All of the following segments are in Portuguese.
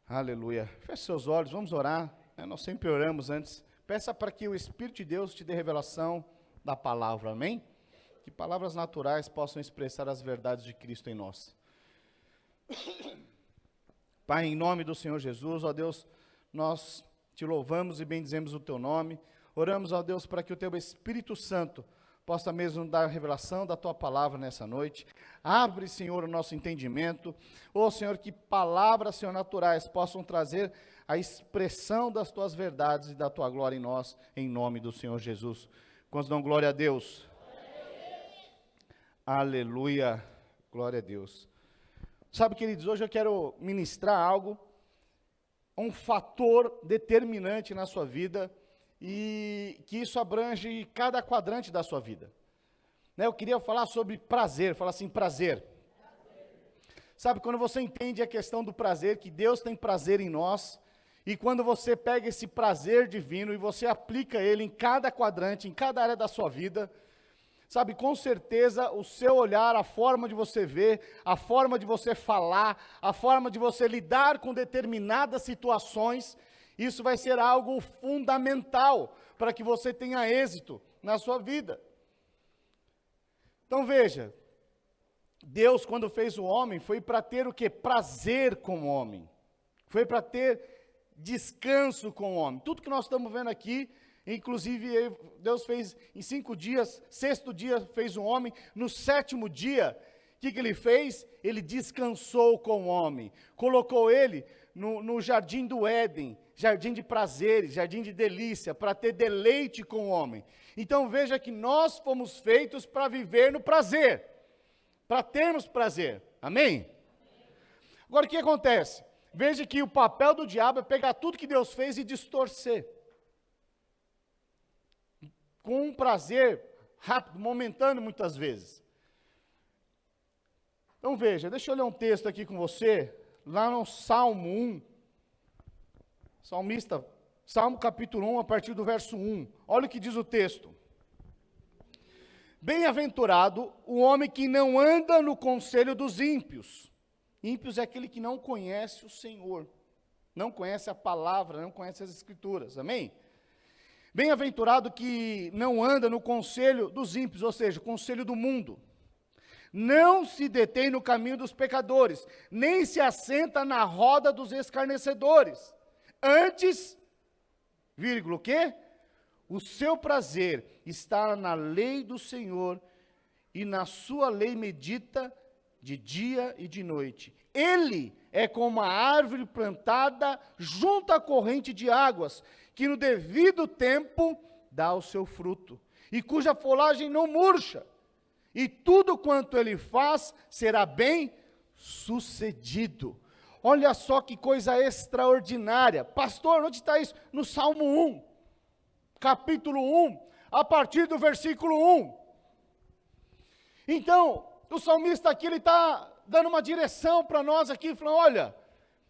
Aleluia. Feche seus olhos, vamos orar. Nós sempre oramos antes. Peça para que o Espírito de Deus te dê revelação da palavra, amém? Que palavras naturais possam expressar as verdades de Cristo em nós. Pai, em nome do Senhor Jesus, ó Deus, nós te louvamos e bendizemos o teu nome. Oramos, ó Deus, para que o teu Espírito Santo possa mesmo dar revelação da tua palavra nessa noite. Abre, Senhor, o nosso entendimento. Ó Senhor, que palavras, Senhor, naturais possam trazer a expressão das tuas verdades e da tua glória em nós, em nome do Senhor Jesus. Quantos dão glória a Deus? Aleluia, glória a Deus. Sabe, queridos, hoje eu quero ministrar algo, um fator determinante na sua vida, e que isso abrange cada quadrante da sua vida. Eu queria falar sobre prazer, falar assim, prazer. Sabe, quando você entende a questão do prazer, que Deus tem prazer em nós, e quando você pega esse prazer divino e você aplica ele em cada quadrante, em cada área da sua vida, sabe, com certeza o seu olhar, a forma de você ver, a forma de você falar, a forma de você lidar com determinadas situações, isso vai ser algo fundamental para que você tenha êxito na sua vida. Então veja, Deus quando fez o homem, foi para ter o quê? Prazer com o homem. Foi para ter descanso com o homem. Tudo que nós estamos vendo aqui, inclusive Deus fez em 5 dias, 6º dia fez o homem, no 7º dia, o que ele fez? Ele descansou com o homem, colocou ele no jardim do Éden, jardim de prazeres, jardim de delícia, para ter deleite com o homem. Então veja que nós fomos feitos para viver no prazer, para termos prazer, amém? Agora o que acontece? Veja que o papel do diabo é pegar tudo que Deus fez e distorcer, com um prazer rápido, momentâneo muitas vezes. Então veja, deixa eu ler um texto aqui com você, lá no Salmo 1, salmista, Salmo capítulo 1, a partir do verso 1, olha o que diz o texto. Bem-aventurado o homem que não anda no conselho dos ímpios. Ímpios é aquele que não conhece o Senhor, não conhece a palavra, não conhece as escrituras, amém? Bem-aventurado que não anda no conselho dos ímpios, ou seja, conselho do mundo. Não se detém no caminho dos pecadores, nem se assenta na roda dos escarnecedores. Antes, vírgula, o quê? O seu prazer está na lei do Senhor, e na sua lei medita de dia e de noite. Ele é como uma árvore plantada junto à corrente de águas, que no devido tempo dá o seu fruto, e cuja folhagem não murcha, e tudo quanto ele faz será bem sucedido. Olha só que coisa extraordinária. Pastor, onde está isso? No Salmo 1, capítulo 1, a partir do versículo 1. Então, o salmista aqui, ele está dando uma direção para nós aqui, falando, olha,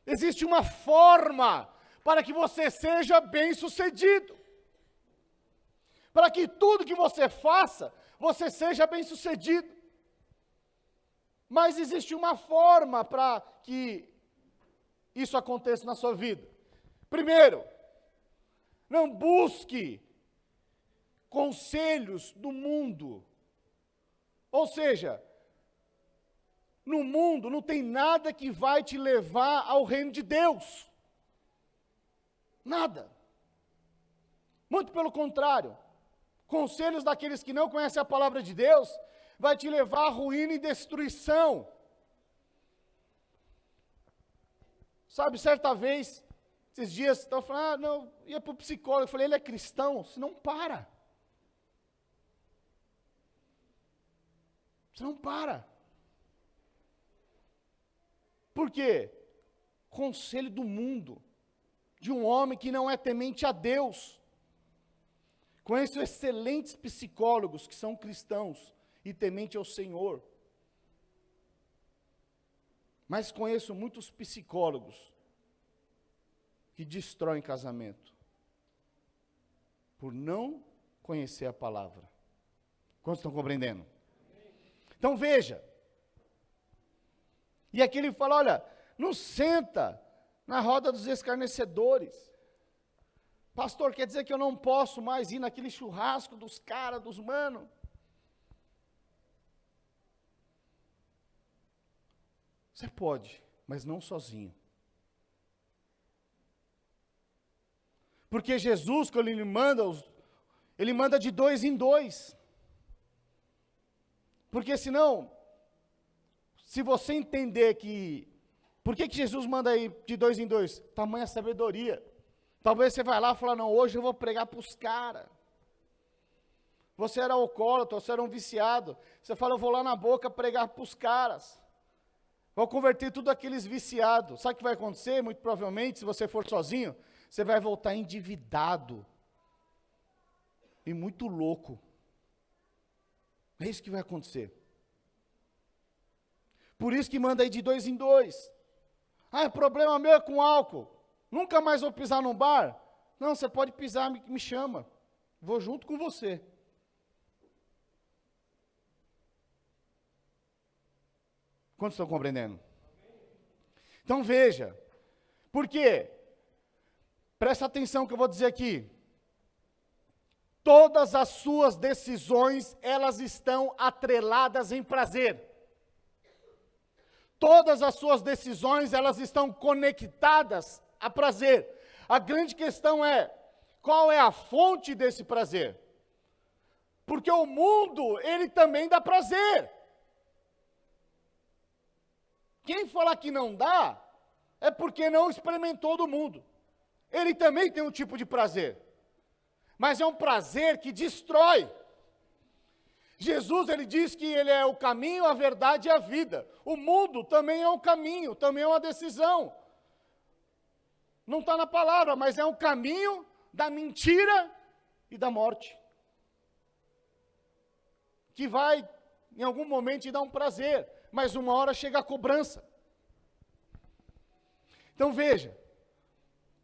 existe uma forma para que você seja bem-sucedido. Para que tudo que você faça, você seja bem-sucedido. Mas existe uma forma para que isso aconteça na sua vida. Primeiro, não busque conselhos do mundo. Ou seja, no mundo não tem nada que vai te levar ao reino de Deus. Nada. Muito pelo contrário. Conselhos daqueles que não conhecem a palavra de Deus vai te levar à ruína e destruição. Sabe, certa vez, esses dias, estava falando, não, ia para o psicólogo, eu falei, ele é cristão? Você não para. Você não para. Por quê? Conselho do mundo, de um homem que não é temente a Deus. Conheço excelentes psicólogos que são cristãos e temente ao Senhor. Mas conheço muitos psicólogos que destroem casamento por não conhecer a palavra. Quantos estão compreendendo? Então veja. E aqui ele fala, olha, não senta na roda dos escarnecedores. Pastor, quer dizer que eu não posso mais ir naquele churrasco dos caras, dos mano? Você pode, mas não sozinho. Porque Jesus, quando ele manda de 2 em 2. Porque senão, se você entender que... Por que Jesus manda aí de 2 em 2? Tamanha sabedoria. Talvez você vai lá e fala, não, hoje eu vou pregar para os caras. Você era alcoólatra, você era um viciado. Você fala, eu vou lá na boca pregar para os caras. Vou converter tudo aqueles viciados. Sabe o que vai acontecer? Muito provavelmente, se você for sozinho, você vai voltar endividado. E muito louco. É isso que vai acontecer. Por isso que manda aí de 2 em 2. Ah, problema meu é com álcool. Nunca mais vou pisar num bar. Não, você pode pisar, me chama. Vou junto com você. Quantos estão compreendendo? Então veja. Por quê? Presta atenção que eu vou dizer aqui. Todas as suas decisões, elas estão atreladas em prazer. Todas as suas decisões, elas estão conectadas a prazer. A grande questão é, qual é a fonte desse prazer? Porque o mundo, ele também dá prazer. Quem falar que não dá, é porque não experimentou do mundo. Ele também tem um tipo de prazer. Mas é um prazer que destrói. Jesus, ele diz que ele é o caminho, a verdade e a vida. O mundo também é um caminho, também é uma decisão. Não está na palavra, mas é um caminho da mentira e da morte. Que vai, em algum momento, te dar um prazer, mas uma hora chega a cobrança. Então veja,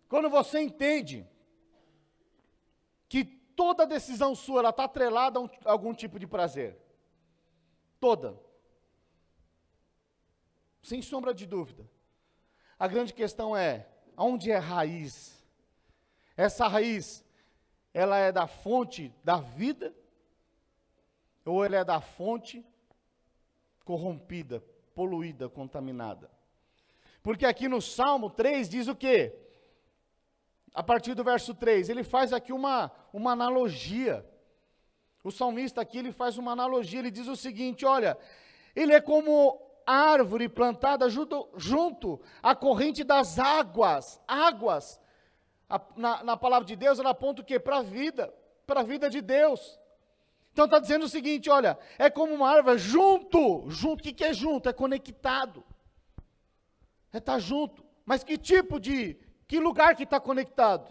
quando você entende que toda decisão sua está atrelada a algum tipo de prazer. Toda. Sem sombra de dúvida. A grande questão é, onde é a raiz? Essa raiz, ela é da fonte da vida? Ou ela é da fonte corrompida, poluída, contaminada? Porque aqui no Salmo 3 diz o quê? A partir do verso 3, ele faz aqui uma analogia. O salmista aqui, ele faz uma analogia, ele diz o seguinte, olha, ele é como árvore plantada junto à corrente das águas. Águas, na palavra de Deus, ela aponta o quê? Para a vida de Deus. Então está dizendo o seguinte, olha, é como uma árvore junto, o que é junto? É conectado. É estar junto. Mas que lugar que está conectado?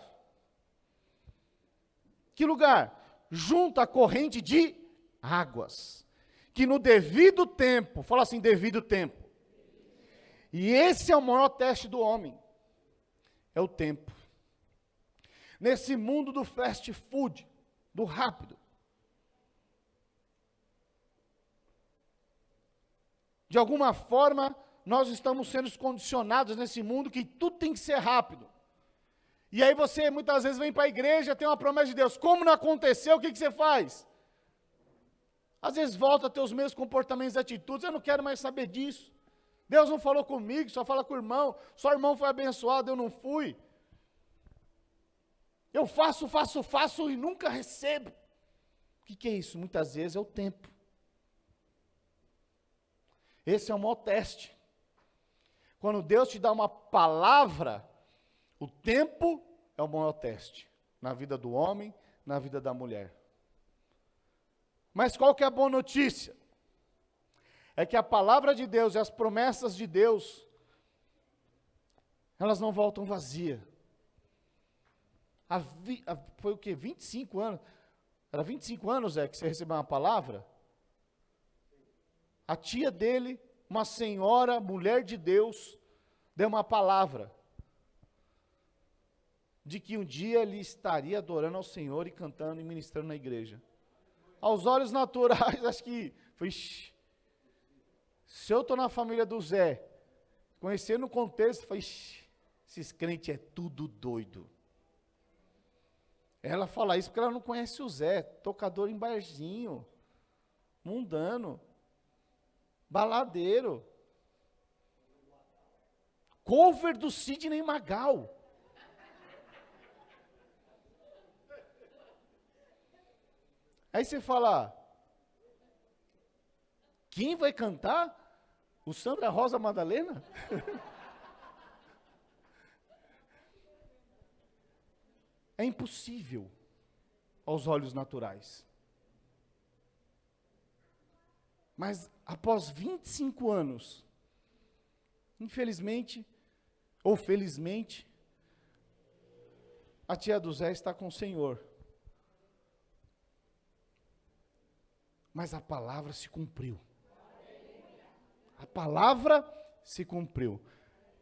Que lugar? Junto à corrente de águas. Que no devido tempo, fala assim, devido tempo. E esse é o maior teste do homem. É o tempo. Nesse mundo do fast food, do rápido. De alguma forma, nós estamos sendo condicionados nesse mundo que tudo tem que ser rápido. E aí você muitas vezes vem para a igreja, tem uma promessa de Deus. Como não aconteceu, o que você faz? Às vezes volta a ter os mesmos comportamentos e atitudes. Eu não quero mais saber disso. Deus não falou comigo, só fala com o irmão. Só o irmão foi abençoado, eu não fui. Eu faço e nunca recebo. O que é isso? Muitas vezes é o tempo. Esse é o maior teste. Quando Deus te dá uma palavra, o tempo é o maior teste. Na vida do homem, na vida da mulher. Mas qual que é a boa notícia? É que a palavra de Deus e as promessas de Deus, elas não voltam vazias. Foi o quê? 25 anos? Era 25 anos, que você recebeu uma palavra? A tia dele, uma senhora, mulher de Deus, deu uma palavra de que um dia ele estaria adorando ao Senhor e cantando e ministrando na igreja. Aos olhos naturais, acho que foi, se eu estou na família do Zé, conhecendo o contexto, foi, esses crentes é tudo doido. Ela fala isso porque ela não conhece o Zé, tocador em barzinho, mundano, baladeiro, cover do Sidney Magal. Aí você fala, quem vai cantar? O Sandra Rosa Madalena? É impossível aos olhos naturais. Mas após 25 anos, infelizmente, ou felizmente, a tia do Zé está com o Senhor. Mas a palavra se cumpriu. A palavra se cumpriu.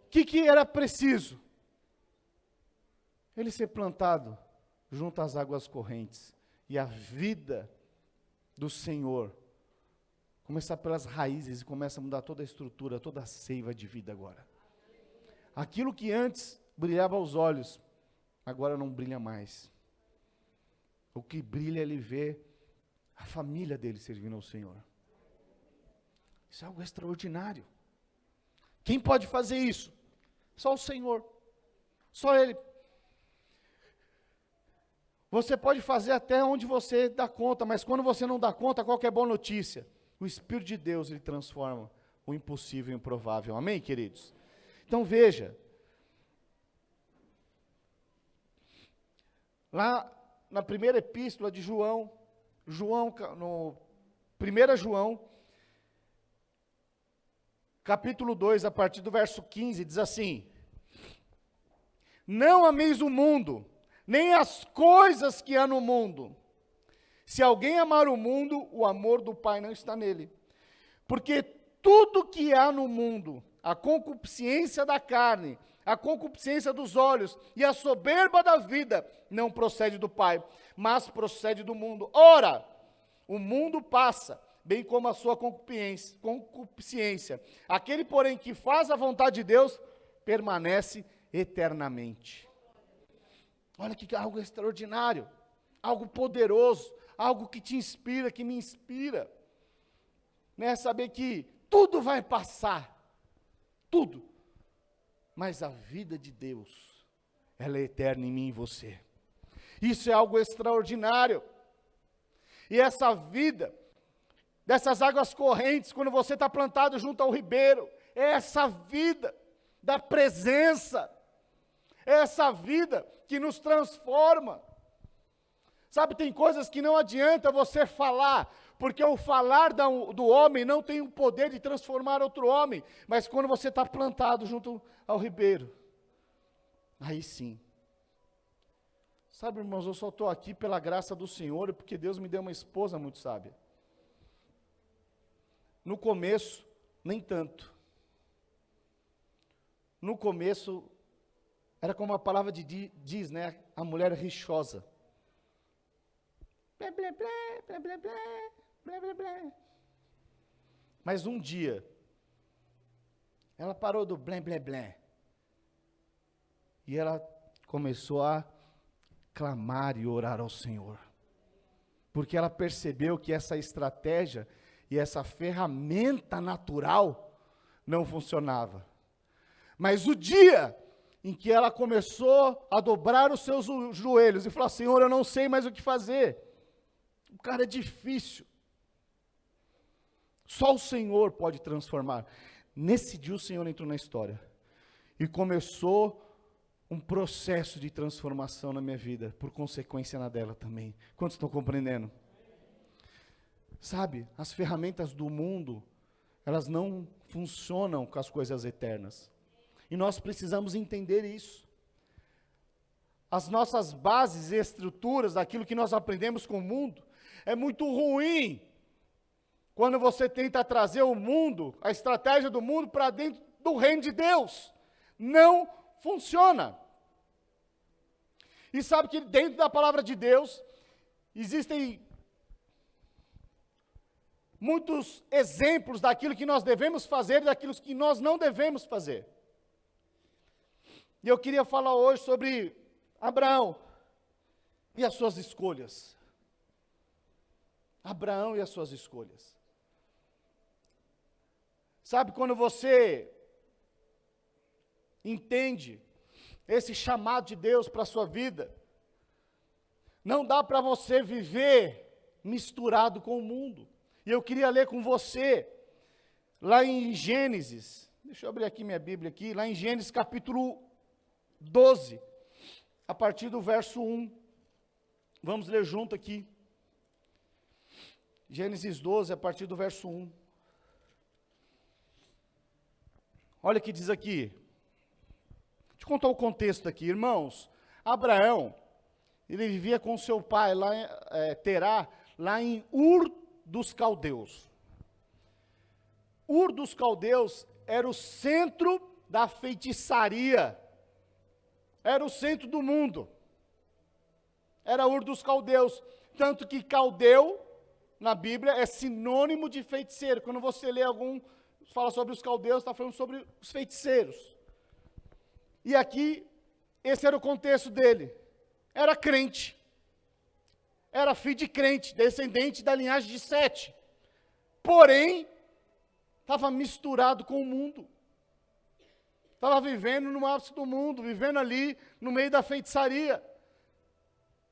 O que era preciso? Ele ser plantado junto às águas correntes. E a vida do Senhor começar pelas raízes e começa a mudar toda a estrutura, toda a seiva de vida agora. Aquilo que antes brilhava aos olhos, agora não brilha mais. O que brilha é ele ver a família dele servindo ao Senhor. Isso é algo extraordinário. Quem pode fazer isso? Só o Senhor. Só Ele. Você pode fazer até onde você dá conta, mas quando você não dá conta, qual que é a boa notícia? O Espírito de Deus, ele transforma o impossível em improvável. Amém, queridos? Então veja. Lá na primeira epístola de João, no 1 João, capítulo 2, a partir do verso 15, diz assim: não ameis o mundo, nem as coisas que há no mundo. Se alguém amar o mundo, o amor do Pai não está nele. Porque tudo que há no mundo, a concupiscência da carne, a concupiscência dos olhos e a soberba da vida, não procede do Pai, mas procede do mundo. Ora, o mundo passa, bem como a sua concupiscência. Aquele, porém, que faz a vontade de Deus, permanece eternamente. Olha que algo extraordinário, algo poderoso, algo que te inspira, que me inspira. Né? Saber que tudo vai passar, tudo. Mas a vida de Deus, ela é eterna em mim e em você. Isso é algo extraordinário. E essa vida, dessas águas correntes, quando você está plantado junto ao ribeiro, é essa vida da presença, é essa vida que nos transforma. Sabe, tem coisas que não adianta você falar, porque o falar do homem não tem o poder de transformar outro homem, mas quando você está plantado junto ao ribeiro, aí sim. Sabe, irmãos, eu só estou aqui pela graça do Senhor, porque Deus me deu uma esposa muito sábia. No começo, nem tanto. No começo, era como a palavra diz, né? A mulher rixosa. Blé, blé, blé, blé, blé, blé, blé, blé, blé. Mas um dia, ela parou do blé, blé, blé. E ela começou a clamar e orar ao Senhor. Porque ela percebeu que essa estratégia e essa ferramenta natural não funcionava. Mas o dia em que ela começou a dobrar os seus joelhos e falar: Senhor, eu não sei mais o que fazer. O cara é difícil. Só o Senhor pode transformar. Nesse dia o Senhor entrou na história. E começou um processo de transformação na minha vida, por consequência na dela também. Quantos estão compreendendo? Sabe, as ferramentas do mundo, elas não funcionam com as coisas eternas. E nós precisamos entender isso. As nossas bases e estruturas, daquilo que nós aprendemos com o mundo, é muito ruim quando você tenta trazer o mundo, a estratégia do mundo, para dentro do reino de Deus. Não funciona. E sabe que dentro da palavra de Deus, existem muitos exemplos daquilo que nós devemos fazer e daquilo que nós não devemos fazer. E eu queria falar hoje sobre Abraão e as suas escolhas. Abraão e as suas escolhas. Sabe, quando você entende esse chamado de Deus para a sua vida, não dá para você viver misturado com o mundo. E eu queria ler com você, lá em Gênesis, deixa eu abrir aqui minha Bíblia aqui, lá em Gênesis capítulo 12, a partir do verso 1. Vamos ler junto aqui. Gênesis 12, a partir do verso 1. Olha o que diz aqui. Deixa eu contar o contexto aqui, irmãos. Abraão, ele vivia com seu pai, lá, Terá, lá em Ur dos Caldeus. Ur dos Caldeus era o centro da feitiçaria. Era o centro do mundo. Era Ur dos Caldeus. Tanto que caldeu, na Bíblia, é sinônimo de feiticeiro. Quando você lê fala sobre os caldeus, está falando sobre os feiticeiros. E aqui, esse era o contexto dele. Era crente. Era filho de crente, descendente da linhagem de Sete. Porém, estava misturado com o mundo. Estava vivendo no ápice do mundo, vivendo ali no meio da feitiçaria.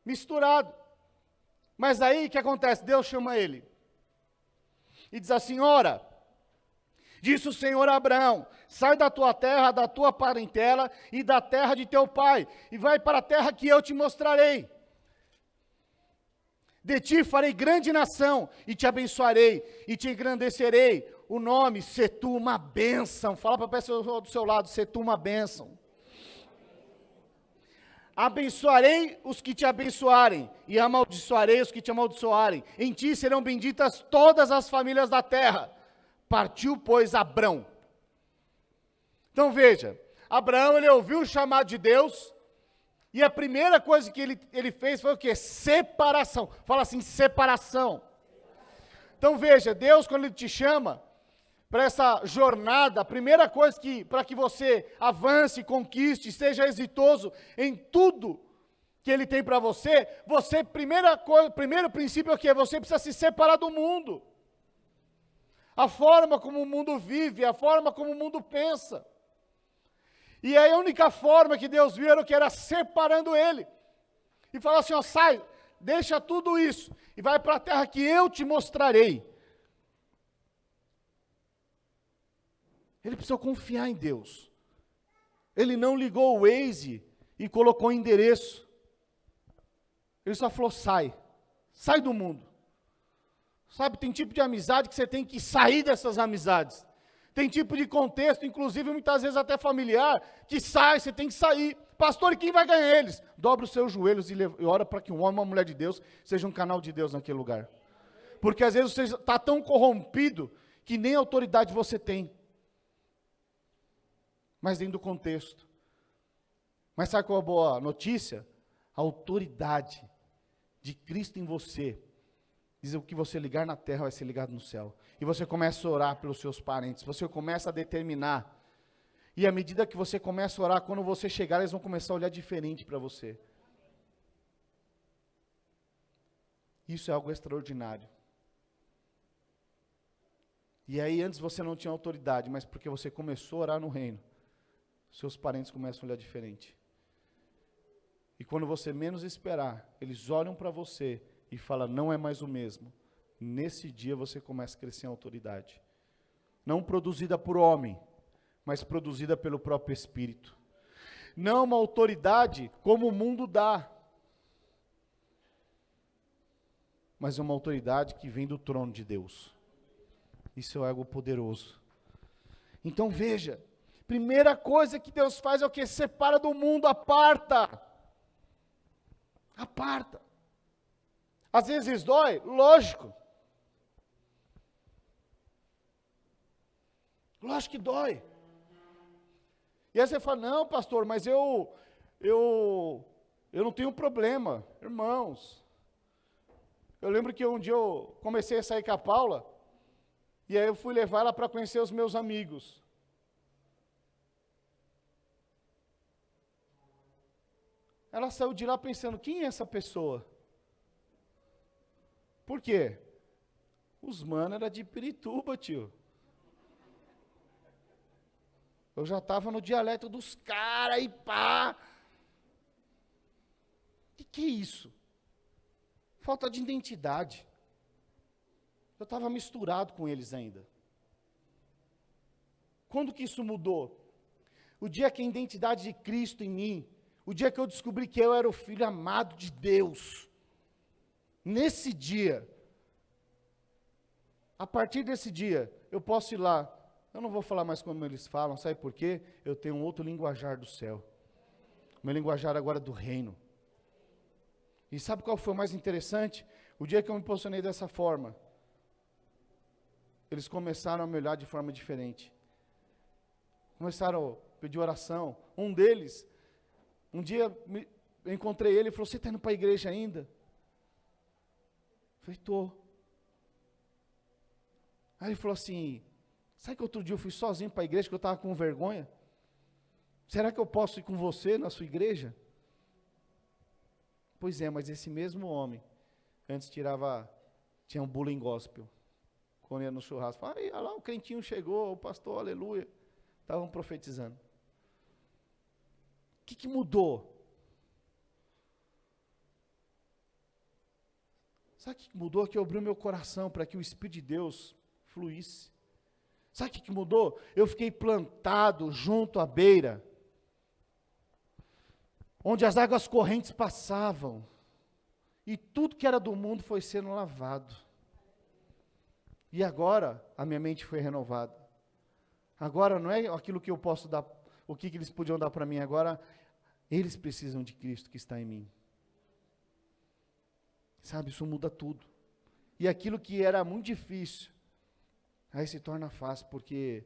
Misturado. Mas aí o que acontece? Deus chama ele. E diz assim: ora, disse o Senhor a Abraão, sai da tua terra, da tua parentela e da terra de teu pai, e vai para a terra que eu te mostrarei. De ti farei grande nação, e te abençoarei, e te engrandecerei. O nome, se tu uma bênção. Fala para a pessoa do seu lado, se tu uma bênção. Abençoarei os que te abençoarem, e amaldiçoarei os que te amaldiçoarem. Em ti serão benditas todas as famílias da terra. Partiu, pois, Abrão. Então veja, Abraão, ele ouviu o chamado de Deus, e a primeira coisa que ele fez foi o quê? Separação. Fala assim, separação. Então veja, Deus, quando Ele te chama para essa jornada, a primeira coisa para que você avance, conquiste, seja exitoso em tudo que Ele tem para você, primeiro princípio é o quê? Você precisa se separar do mundo. A forma como o mundo vive, a forma como o mundo pensa. E aí a única forma que Deus viu era o que? Era separando ele. E falou assim, ó, sai, deixa tudo isso, e vai para a terra que eu te mostrarei. Ele precisou confiar em Deus. Ele não ligou o Waze e colocou o endereço. Ele só falou, sai do mundo. Sabe, tem tipo de amizade que você tem que sair dessas amizades. Tem tipo de contexto, inclusive muitas vezes até familiar, que você tem que sair. Pastor, e quem vai ganhar eles? Dobra os seus joelhos e ora para que um homem, uma mulher de Deus, seja um canal de Deus naquele lugar. Porque às vezes você está tão corrompido que nem autoridade você tem. Mas dentro do contexto. Mas sabe qual é a boa notícia? A autoridade de Cristo em você. Diz o que você ligar na terra vai ser ligado no céu. E você começa a orar pelos seus parentes. Você começa a determinar. E à medida que você começa a orar, quando você chegar, eles vão começar a olhar diferente para você. Isso é algo extraordinário. E aí antes você não tinha autoridade, mas porque você começou a orar no reino, seus parentes começam a olhar diferente. E quando você menos esperar, eles olham para você e falam, não é mais o mesmo. Nesse dia você começa a crescer em autoridade. Não produzida por homem, mas produzida pelo próprio Espírito. Não uma autoridade como o mundo dá, mas uma autoridade que vem do trono de Deus. Isso é algo poderoso. Então veja, primeira coisa que Deus faz é o que? Separa do mundo, aparta. Aparta. Às vezes dói, lógico. Lógico que dói. E aí você fala, não pastor, mas eu não tenho problema. Irmãos, eu lembro que um dia eu comecei a sair com a Paula, e aí eu fui levar ela para conhecer os meus amigos. ela saiu de lá pensando, quem é essa pessoa? Por quê? Os mano era de Pirituba, tio. Eu já estava no dialeto dos caras e pá. Que é isso? Falta de identidade. Eu estava misturado com eles ainda. Quando que isso mudou? O dia que a identidade de Cristo em mim, o dia que eu descobri que eu era o filho amado de Deus, nesse dia, a partir desse dia, eu posso ir lá, eu não vou falar mais como eles falam, sabe por quê? Eu tenho um outro linguajar do céu, meu linguajar agora é do reino. E sabe qual foi o mais interessante? O dia que eu me posicionei dessa forma, eles começaram a me olhar de forma diferente. Começaram a pedir oração. Um deles, um dia eu encontrei ele e falou, você está indo para a igreja ainda? Eu falei, estou. Aí ele falou assim, sabe que outro dia eu fui sozinho para a igreja, que eu estava com vergonha? Será que eu posso ir com você na sua igreja? Pois é, mas esse mesmo homem, antes tinha um bullying gospel. Quando ia no churrasco, falava, olha lá, o crentinho chegou, o pastor, aleluia. Estavam profetizando. O que mudou? Sabe o que mudou? Que eu abri o meu coração para que o Espírito de Deus fluísse. Sabe o que mudou? Eu fiquei plantado junto à beira, onde as águas correntes passavam, e tudo que era do mundo foi sendo lavado. E agora, a minha mente foi renovada. Agora não é aquilo que eu posso dar, o que eles podiam dar para mim, agora eles precisam de Cristo que está em mim. Sabe, isso muda tudo. E aquilo que era muito difícil, aí se torna fácil, porque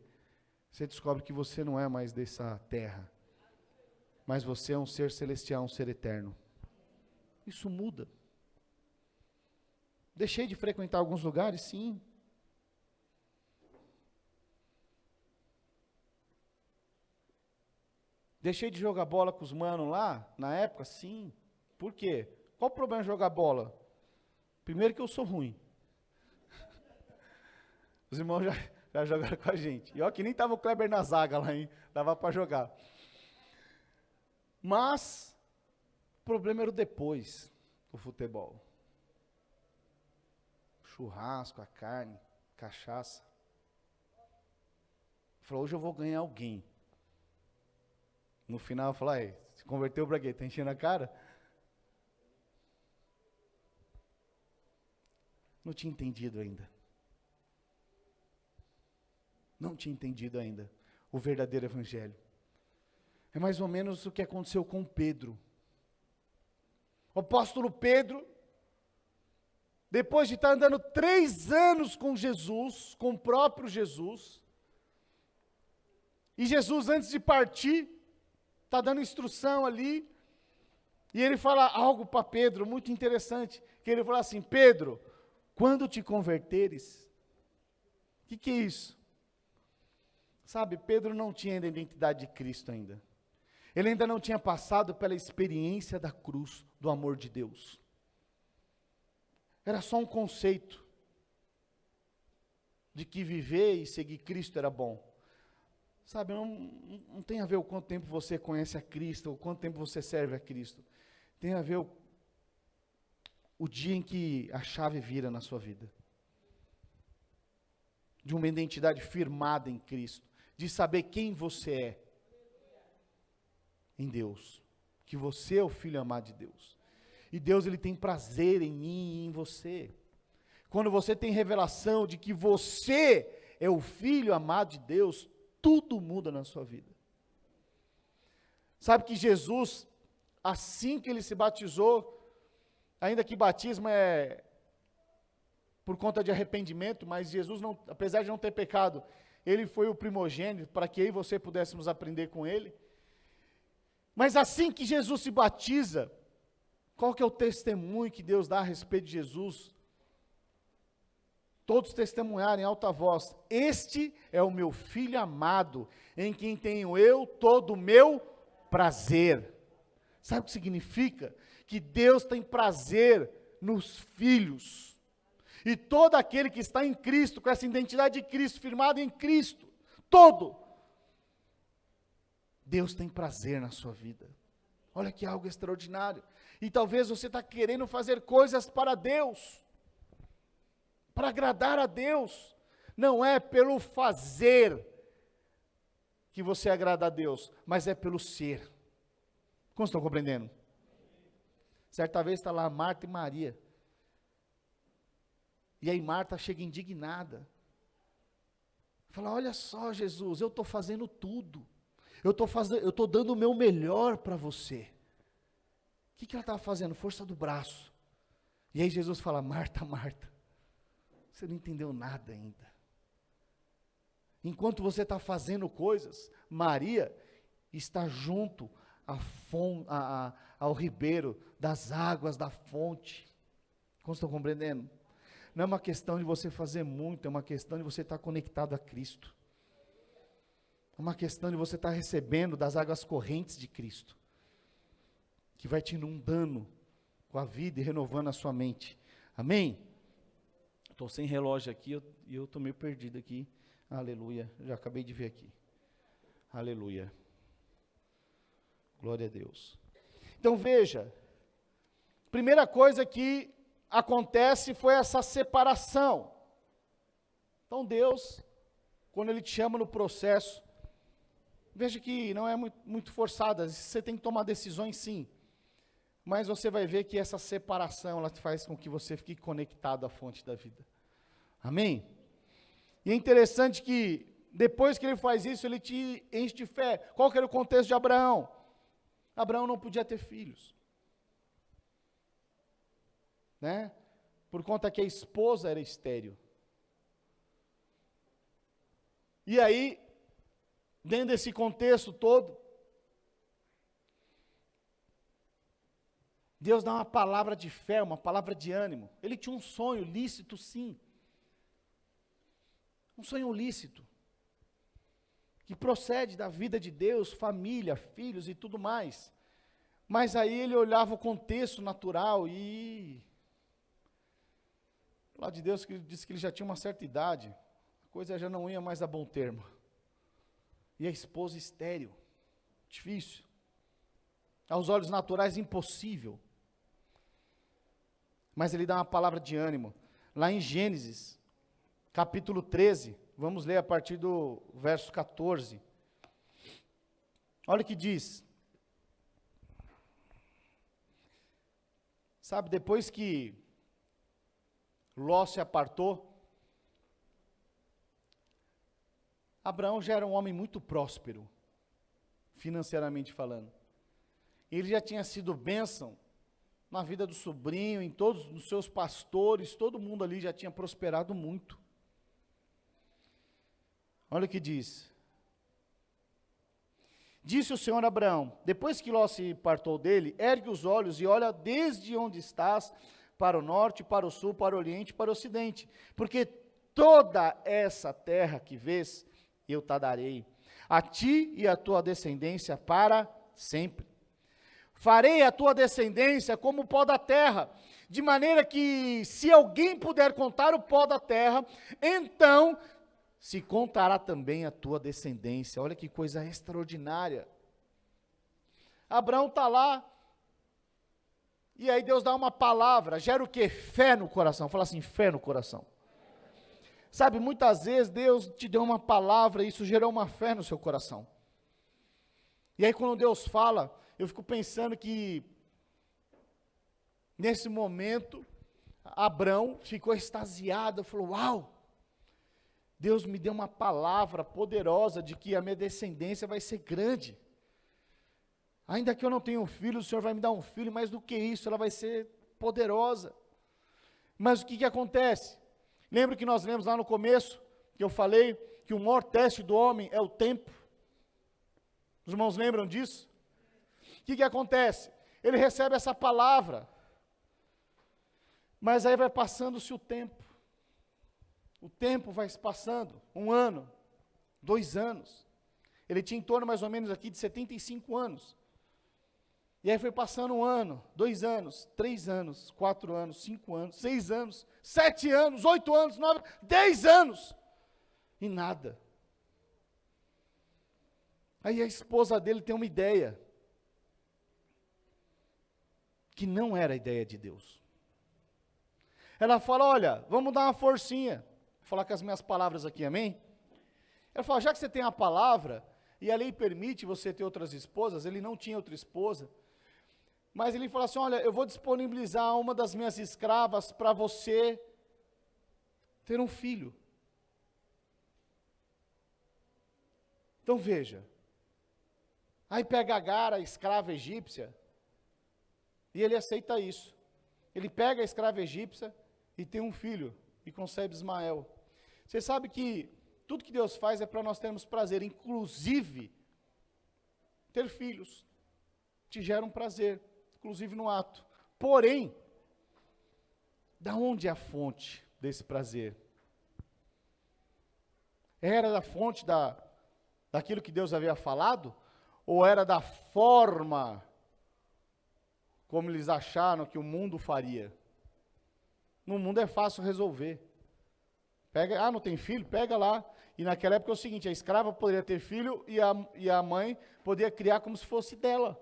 você descobre que você não é mais dessa terra, mas você é um ser celestial, um ser eterno. Isso muda. Deixei de frequentar alguns lugares, sim. Deixei de jogar bola com os manos lá, na época, sim. Por quê? Qual o problema de jogar bola? Primeiro que eu sou ruim. Os irmãos já jogaram com a gente. E ó que nem estava o Kleber na zaga lá, hein? Dava para jogar. Mas, o problema era o depois do futebol. Churrasco, a carne, cachaça. Falou, hoje eu vou ganhar alguém. No final eu falei, se converteu para quê? Está enchendo a cara? Não tinha entendido ainda. Não tinha entendido ainda o verdadeiro evangelho. É mais ou menos o que aconteceu com Pedro. O apóstolo Pedro, depois de estar andando 3 anos com Jesus, com o próprio Jesus, e Jesus antes de partir, está dando instrução ali, e ele fala algo para Pedro, muito interessante, que ele fala assim, Pedro, quando te converteres, o que é isso? Sabe, Pedro não tinha ainda a identidade de Cristo ainda. Ele ainda não tinha passado pela experiência da cruz, do amor de Deus. Era só um conceito de que viver e seguir Cristo era bom. Sabe, não tem a ver o quanto tempo você conhece a Cristo, ou quanto tempo você serve a Cristo. Tem a ver o dia em que a chave vira na sua vida. De uma identidade firmada em Cristo. De saber quem você é em Deus. Que você é o filho amado de Deus. E Deus, Ele tem prazer em mim e em você. Quando você tem revelação de que você é o filho amado de Deus, tudo muda na sua vida. Sabe que Jesus, assim que Ele se batizou, ainda que batismo é por conta de arrependimento, mas Jesus, não, apesar de não ter pecado, Ele foi o primogênito, para que eu e você pudéssemos aprender com Ele. Mas assim que Jesus se batiza, qual que é o testemunho que Deus dá a respeito de Jesus? Todos testemunharem em alta voz, este é o meu filho amado, em quem tenho eu todo o meu prazer. Sabe o que significa? Que Deus tem prazer nos filhos. E todo aquele que está em Cristo, com essa identidade de Cristo, firmado em Cristo, Deus tem prazer na sua vida. Olha que algo extraordinário. E talvez você está querendo fazer coisas para Deus, para agradar a Deus. Não é pelo fazer que você agrada a Deus, mas é pelo ser. Como estão compreendendo? Certa vez está lá Marta e Maria. E aí Marta chega indignada. Fala, olha só Jesus, eu estou fazendo tudo. Eu estou dando o meu melhor para você. O que ela estava fazendo? Força do braço. E aí Jesus fala, Marta, Marta, você não entendeu nada ainda. Enquanto você está fazendo coisas, Maria está junto ao ribeiro das águas da fonte. Como estão compreendendo? Não é uma questão de você fazer muito, é uma questão de você estar conectado a Cristo. É uma questão de você estar recebendo das águas correntes de Cristo, que vai te inundando com a vida e renovando a sua mente. Amém? Estou sem relógio aqui e eu estou meio perdido aqui. Aleluia, já acabei de ver aqui. Aleluia. Glória a Deus. Então veja, primeira coisa que acontece foi essa separação. Então Deus, quando Ele te chama no processo, veja que não é muito forçado, você tem que tomar decisões sim, mas você vai ver que essa separação, ela faz com que você fique conectado à fonte da vida. Amém? E é interessante que, depois que Ele faz isso, Ele te enche de fé. Qual que era o contexto de Abraão? Abraão não podia ter filhos. Né? Por conta que a esposa era estéril. E aí, dentro desse contexto todo, Deus dá uma palavra de fé, uma palavra de ânimo. Ele tinha um sonho lícito, sim. Um sonho lícito. Que procede da vida de Deus, família, filhos e tudo mais. Mas aí ele olhava o contexto natural e... Lá de Deus que disse que ele já tinha uma certa idade, a coisa já não ia mais a bom termo. E a esposa estéril, difícil. Aos olhos naturais, impossível. Mas ele dá uma palavra de ânimo. Lá em Gênesis, capítulo 13, vamos ler a partir do verso 14. Olha o que diz. Sabe, depois que Ló se apartou, Abraão já era um homem muito próspero, financeiramente falando. Ele já tinha sido bênção na vida do sobrinho, em todos os seus pastores, todo mundo ali já tinha prosperado muito. Olha o que diz. Disse o Senhor a Abraão, depois que Ló se apartou dele, ergue os olhos e olha desde onde estás, para o norte, para o sul, para o oriente, para o ocidente, porque toda essa terra que vês, eu te darei, a ti e a tua descendência para sempre. Farei a tua descendência como o pó da terra, de maneira que, se alguém puder contar o pó da terra, então se contará também a tua descendência. Olha que coisa extraordinária. Abraão está lá, e aí Deus dá uma palavra, gera o quê? Fé no coração. Fala assim, fé no coração. Sabe, muitas vezes Deus te deu uma palavra e isso gerou uma fé no seu coração. E aí quando Deus fala, eu fico pensando que, nesse momento, Abraão ficou extasiado, falou, uau, Deus me deu uma palavra poderosa de que a minha descendência vai ser grande. Ainda que eu não tenha um filho, o Senhor vai me dar um filho, mais do que isso, ela vai ser poderosa. Mas o que acontece? Lembra que nós lemos lá no começo, que eu falei, que o maior teste do homem é o tempo? Os irmãos lembram disso? O que acontece? Ele recebe essa palavra, mas aí vai passando-se o tempo. O tempo vai se passando, 1 ano, 2 anos. Ele tinha em torno mais ou menos aqui de 75 anos. E aí foi passando 1 ano, 2 anos, 3 anos, 4 anos, 5 anos, 6 anos, 7 anos, 8 anos, 9, 10 anos. E nada. Aí a esposa dele tem uma ideia. Que não era a ideia de Deus. Ela fala, olha, vamos dar uma forcinha. Vou falar com as minhas palavras aqui, amém? Ela fala, já que você tem a palavra, e a lei permite você ter outras esposas, ele não tinha outra esposa, mas ele fala assim, olha, eu vou disponibilizar uma das minhas escravas para você ter um filho. Então veja, aí pega Agar, a escrava egípcia, e ele aceita isso. Ele pega a escrava egípcia e tem um filho, e concebe Ismael. Você sabe que tudo que Deus faz é para nós termos prazer, inclusive ter filhos. Te gera um prazer, inclusive no ato. Porém, da onde é a fonte desse prazer? Era da fonte daquilo que Deus havia falado? Ou era da forma como eles acharam que o mundo faria? No mundo é fácil resolver. Pega, não tem filho? Pega lá. E naquela época é o seguinte, a escrava poderia ter filho e a mãe poderia criar como se fosse dela.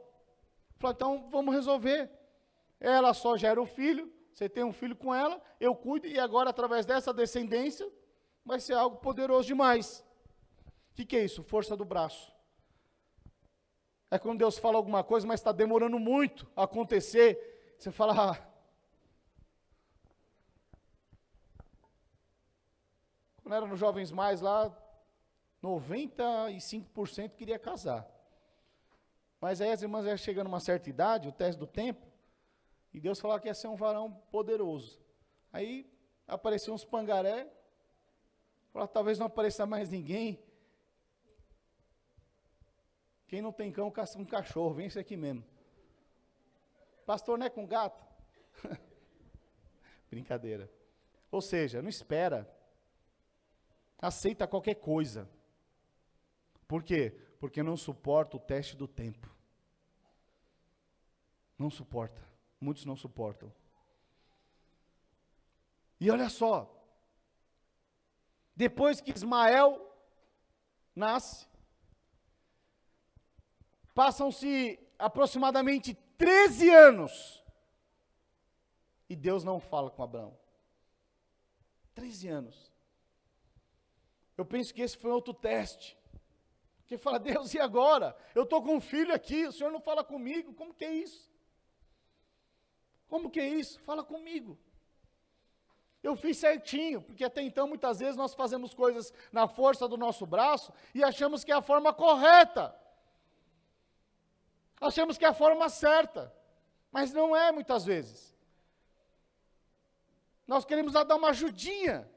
Falei, então vamos resolver. Ela só gera o filho, você tem um filho com ela, eu cuido, e agora através dessa descendência, vai ser algo poderoso demais. O que é isso? Força do braço. É quando Deus fala alguma coisa, mas está demorando muito a acontecer, você fala, quando era nos Jovens Mais lá, 95% queria casar. Mas aí as irmãs iam chegando a uma certa idade, o teste do tempo, e Deus falava que ia ser um varão poderoso. Aí apareciam uns pangaré, falava, talvez não apareça mais ninguém. Quem não tem cão, caça um cachorro, vem esse aqui mesmo. Pastor, não é com gato? Brincadeira. Ou seja, não espera. Aceita qualquer coisa. Por quê? Porque não suporta o teste do tempo. Não suporta. Muitos não suportam. E olha só. Depois que Ismael nasce, passam-se aproximadamente 13 anos. E Deus não fala com Abraão. 13 anos. Eu penso que esse foi outro teste. Porque fala, Deus, e agora? Eu estou com um filho aqui, o Senhor não fala comigo, como que é isso? Como que é isso? Fala comigo. Eu fiz certinho, porque até então, muitas vezes, nós fazemos coisas na força do nosso braço e achamos que é a forma correta. Achamos que é a forma certa, mas não é muitas vezes. Nós queremos dar uma ajudinha.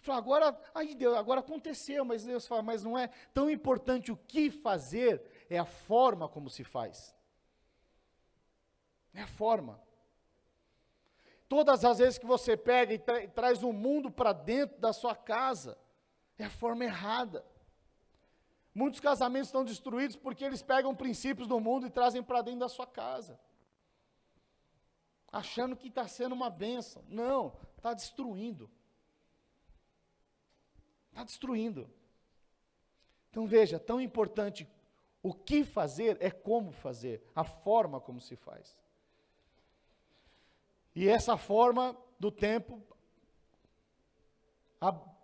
Fala, agora, ai Deus, agora aconteceu, mas Deus fala, mas não é tão importante o que fazer, é a forma como se faz. É a forma. Todas as vezes que você pega e traz o mundo para dentro da sua casa, é a forma errada. Muitos casamentos estão destruídos porque eles pegam princípios do mundo e trazem para dentro da sua casa. Achando que está sendo uma bênção. Não, está destruindo. Está destruindo. Então veja, tão importante o que fazer é como fazer, a forma como se faz. E essa forma do tempo,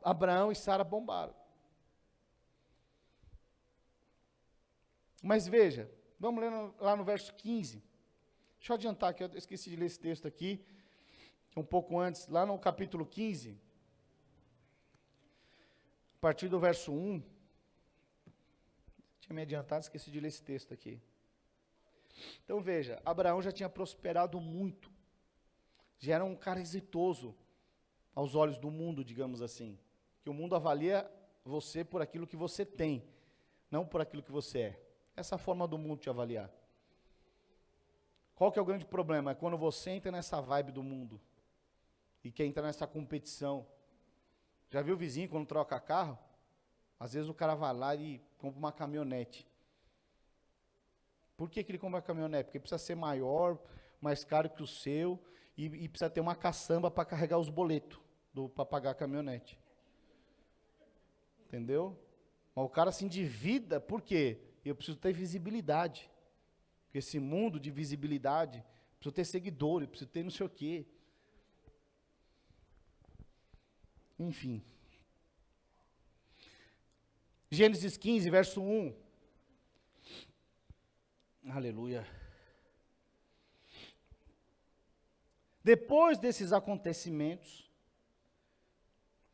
Abraão e Sara bombaram. Mas veja, vamos ler lá no verso 15. Deixa eu adiantar, que eu esqueci de ler esse texto aqui, um pouco antes, lá no capítulo 15, a partir do verso 1. Tinha me adiantado, esqueci de ler esse texto aqui. Então veja, Abraão já tinha prosperado muito, já era um cara exitoso aos olhos do mundo, digamos assim, que o mundo avalia você por aquilo que você tem, não por aquilo que você é. Essa é a forma do mundo te avaliar. Qual que é o grande problema? É quando você entra nessa vibe do mundo e quer entrar nessa competição. Já viu o vizinho quando troca carro? Às vezes o cara vai lá e compra uma caminhonete. Por que ele comprou a caminhonete? Porque precisa ser maior, mais caro que o seu, e precisa ter uma caçamba para carregar os boletos, para pagar a caminhonete. Entendeu? Mas o cara se endivida, por quê? Eu preciso ter visibilidade. Porque esse mundo de visibilidade, preciso ter seguidores, preciso ter não sei o quê. Enfim. Gênesis 15, verso 1. Aleluia. Depois desses acontecimentos,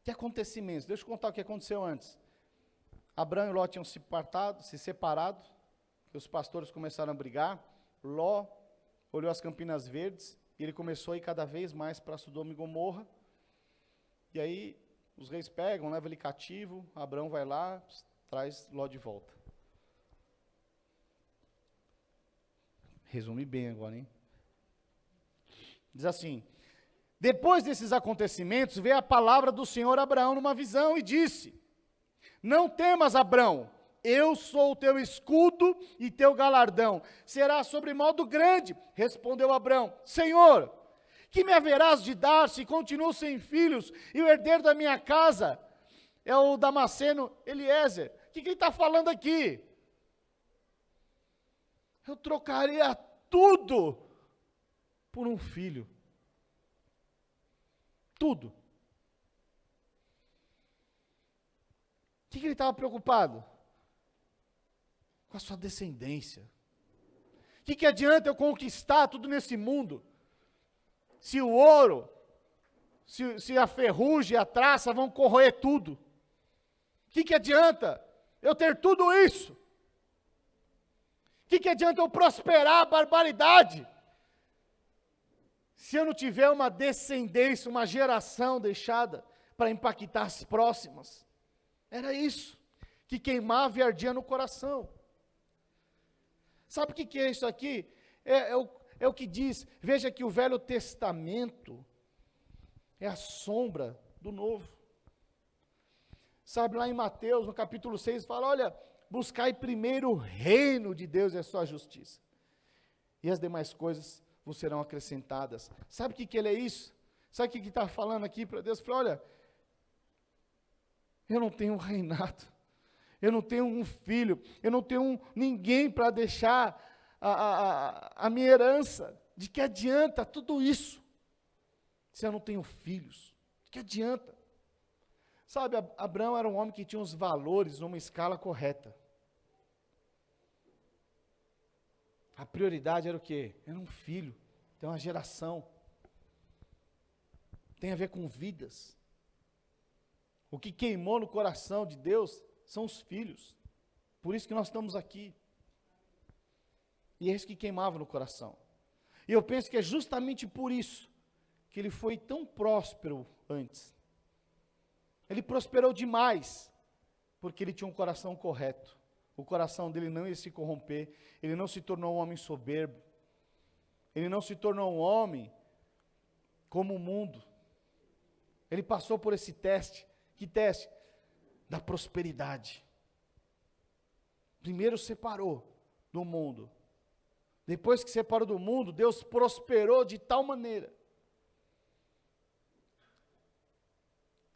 que acontecimentos? Deixa eu contar o que aconteceu antes. Abrão e Ló tinham se separado, que os pastores começaram a brigar. Ló olhou as Campinas Verdes, e ele começou a ir cada vez mais para Sodoma e Gomorra. E aí, os reis pegam, levam ele cativo, Abrão vai lá, traz Ló de volta. Resume bem agora, hein? Diz assim: depois desses acontecimentos, veio a palavra do Senhor a Abraão numa visão e disse: não temas, Abrão, eu sou o teu escudo e teu galardão será sobre modo grande. Respondeu Abrão: Senhor, que me haverás de dar se continuo sem filhos e o herdeiro da minha casa é o Damasceno Eliezer? O que ele está falando aqui? Eu trocaria tudo por um filho. Tudo. O que ele estava preocupado? Com a sua descendência. O que adianta eu conquistar tudo nesse mundo, se o ouro, se a ferrugem e a traça vão corroer tudo? O que adianta eu ter tudo isso? O que adianta eu prosperar a barbaridade, se eu não tiver uma descendência, uma geração deixada para impactar as próximas? Era isso que queimava e ardia no coração. Sabe o que é isso aqui? É o que diz, veja que o Velho Testamento é a sombra do Novo. Sabe, lá em Mateus, no capítulo 6, fala, olha, buscai primeiro o reino de Deus e a sua justiça, e as demais coisas vos serão acrescentadas. Sabe o que ele é isso? Sabe o que está falando aqui para Deus? Fala, olha, eu não tenho um reinado, eu não tenho um filho, eu não tenho ninguém para deixar a minha herança. De que adianta tudo isso, se eu não tenho filhos? De que adianta? Sabe, Abraão era um homem que tinha os valores numa escala correta. A prioridade era o quê? Era um filho, tem uma geração. Tem a ver com vidas. O que queimou no coração de Deus são os filhos. Por isso que nós estamos aqui. E é isso que queimava no coração. E eu penso que é justamente por isso que ele foi tão próspero antes. Ele prosperou demais, porque ele tinha um coração correto. O coração dele não ia se corromper, ele não se tornou um homem soberbo, ele não se tornou um homem como o mundo. Ele passou por esse teste. Que teste? Da prosperidade. Primeiro separou do mundo. Depois que separou do mundo, Deus prosperou de tal maneira.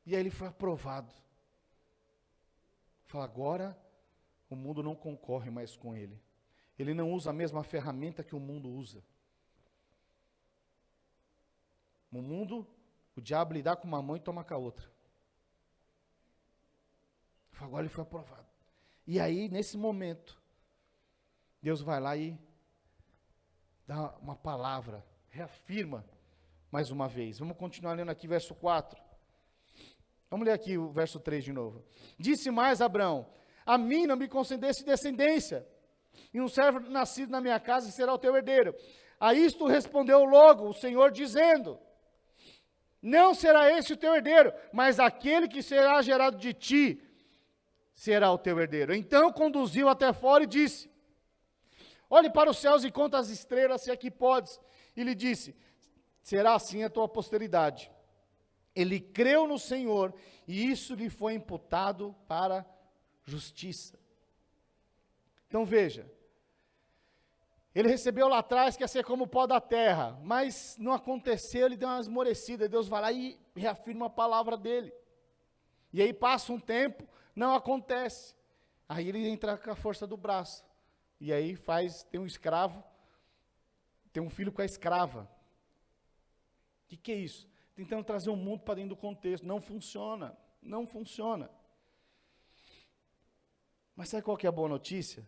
E aí ele foi aprovado. Fala, agora o mundo não concorre mais com ele. Ele não usa a mesma ferramenta que o mundo usa. No mundo, o diabo lhe com uma mão e toma com a outra. Agora ele foi aprovado. E aí, nesse momento, Deus vai lá e dá uma palavra, reafirma mais uma vez. Vamos continuar lendo aqui verso 4. Vamos ler aqui o verso 3 de novo. Disse mais Abrão: a mim não me concedesse descendência, e um servo nascido na minha casa será o teu herdeiro. A isto respondeu logo o Senhor, dizendo: não será este o teu herdeiro, mas aquele que será gerado de ti será o teu herdeiro. Então conduziu até fora e disse: olhe para os céus e conta as estrelas, se é que podes. E lhe disse: será assim a tua posteridade. Ele creu no Senhor, e isso lhe foi imputado para justiça. Então veja, Ele recebeu lá atrás que ia ser como o pó da terra, mas não aconteceu, ele deu uma esmorecida, Deus vai lá e reafirma a palavra dele. E aí passa um tempo, não acontece. Aí ele entra com a força do braço. E aí tem um escravo, tem um filho com a escrava. O que é isso? Tentando trazer o mundo para dentro do contexto. Não funciona, não funciona. Mas sabe qual que é a boa notícia?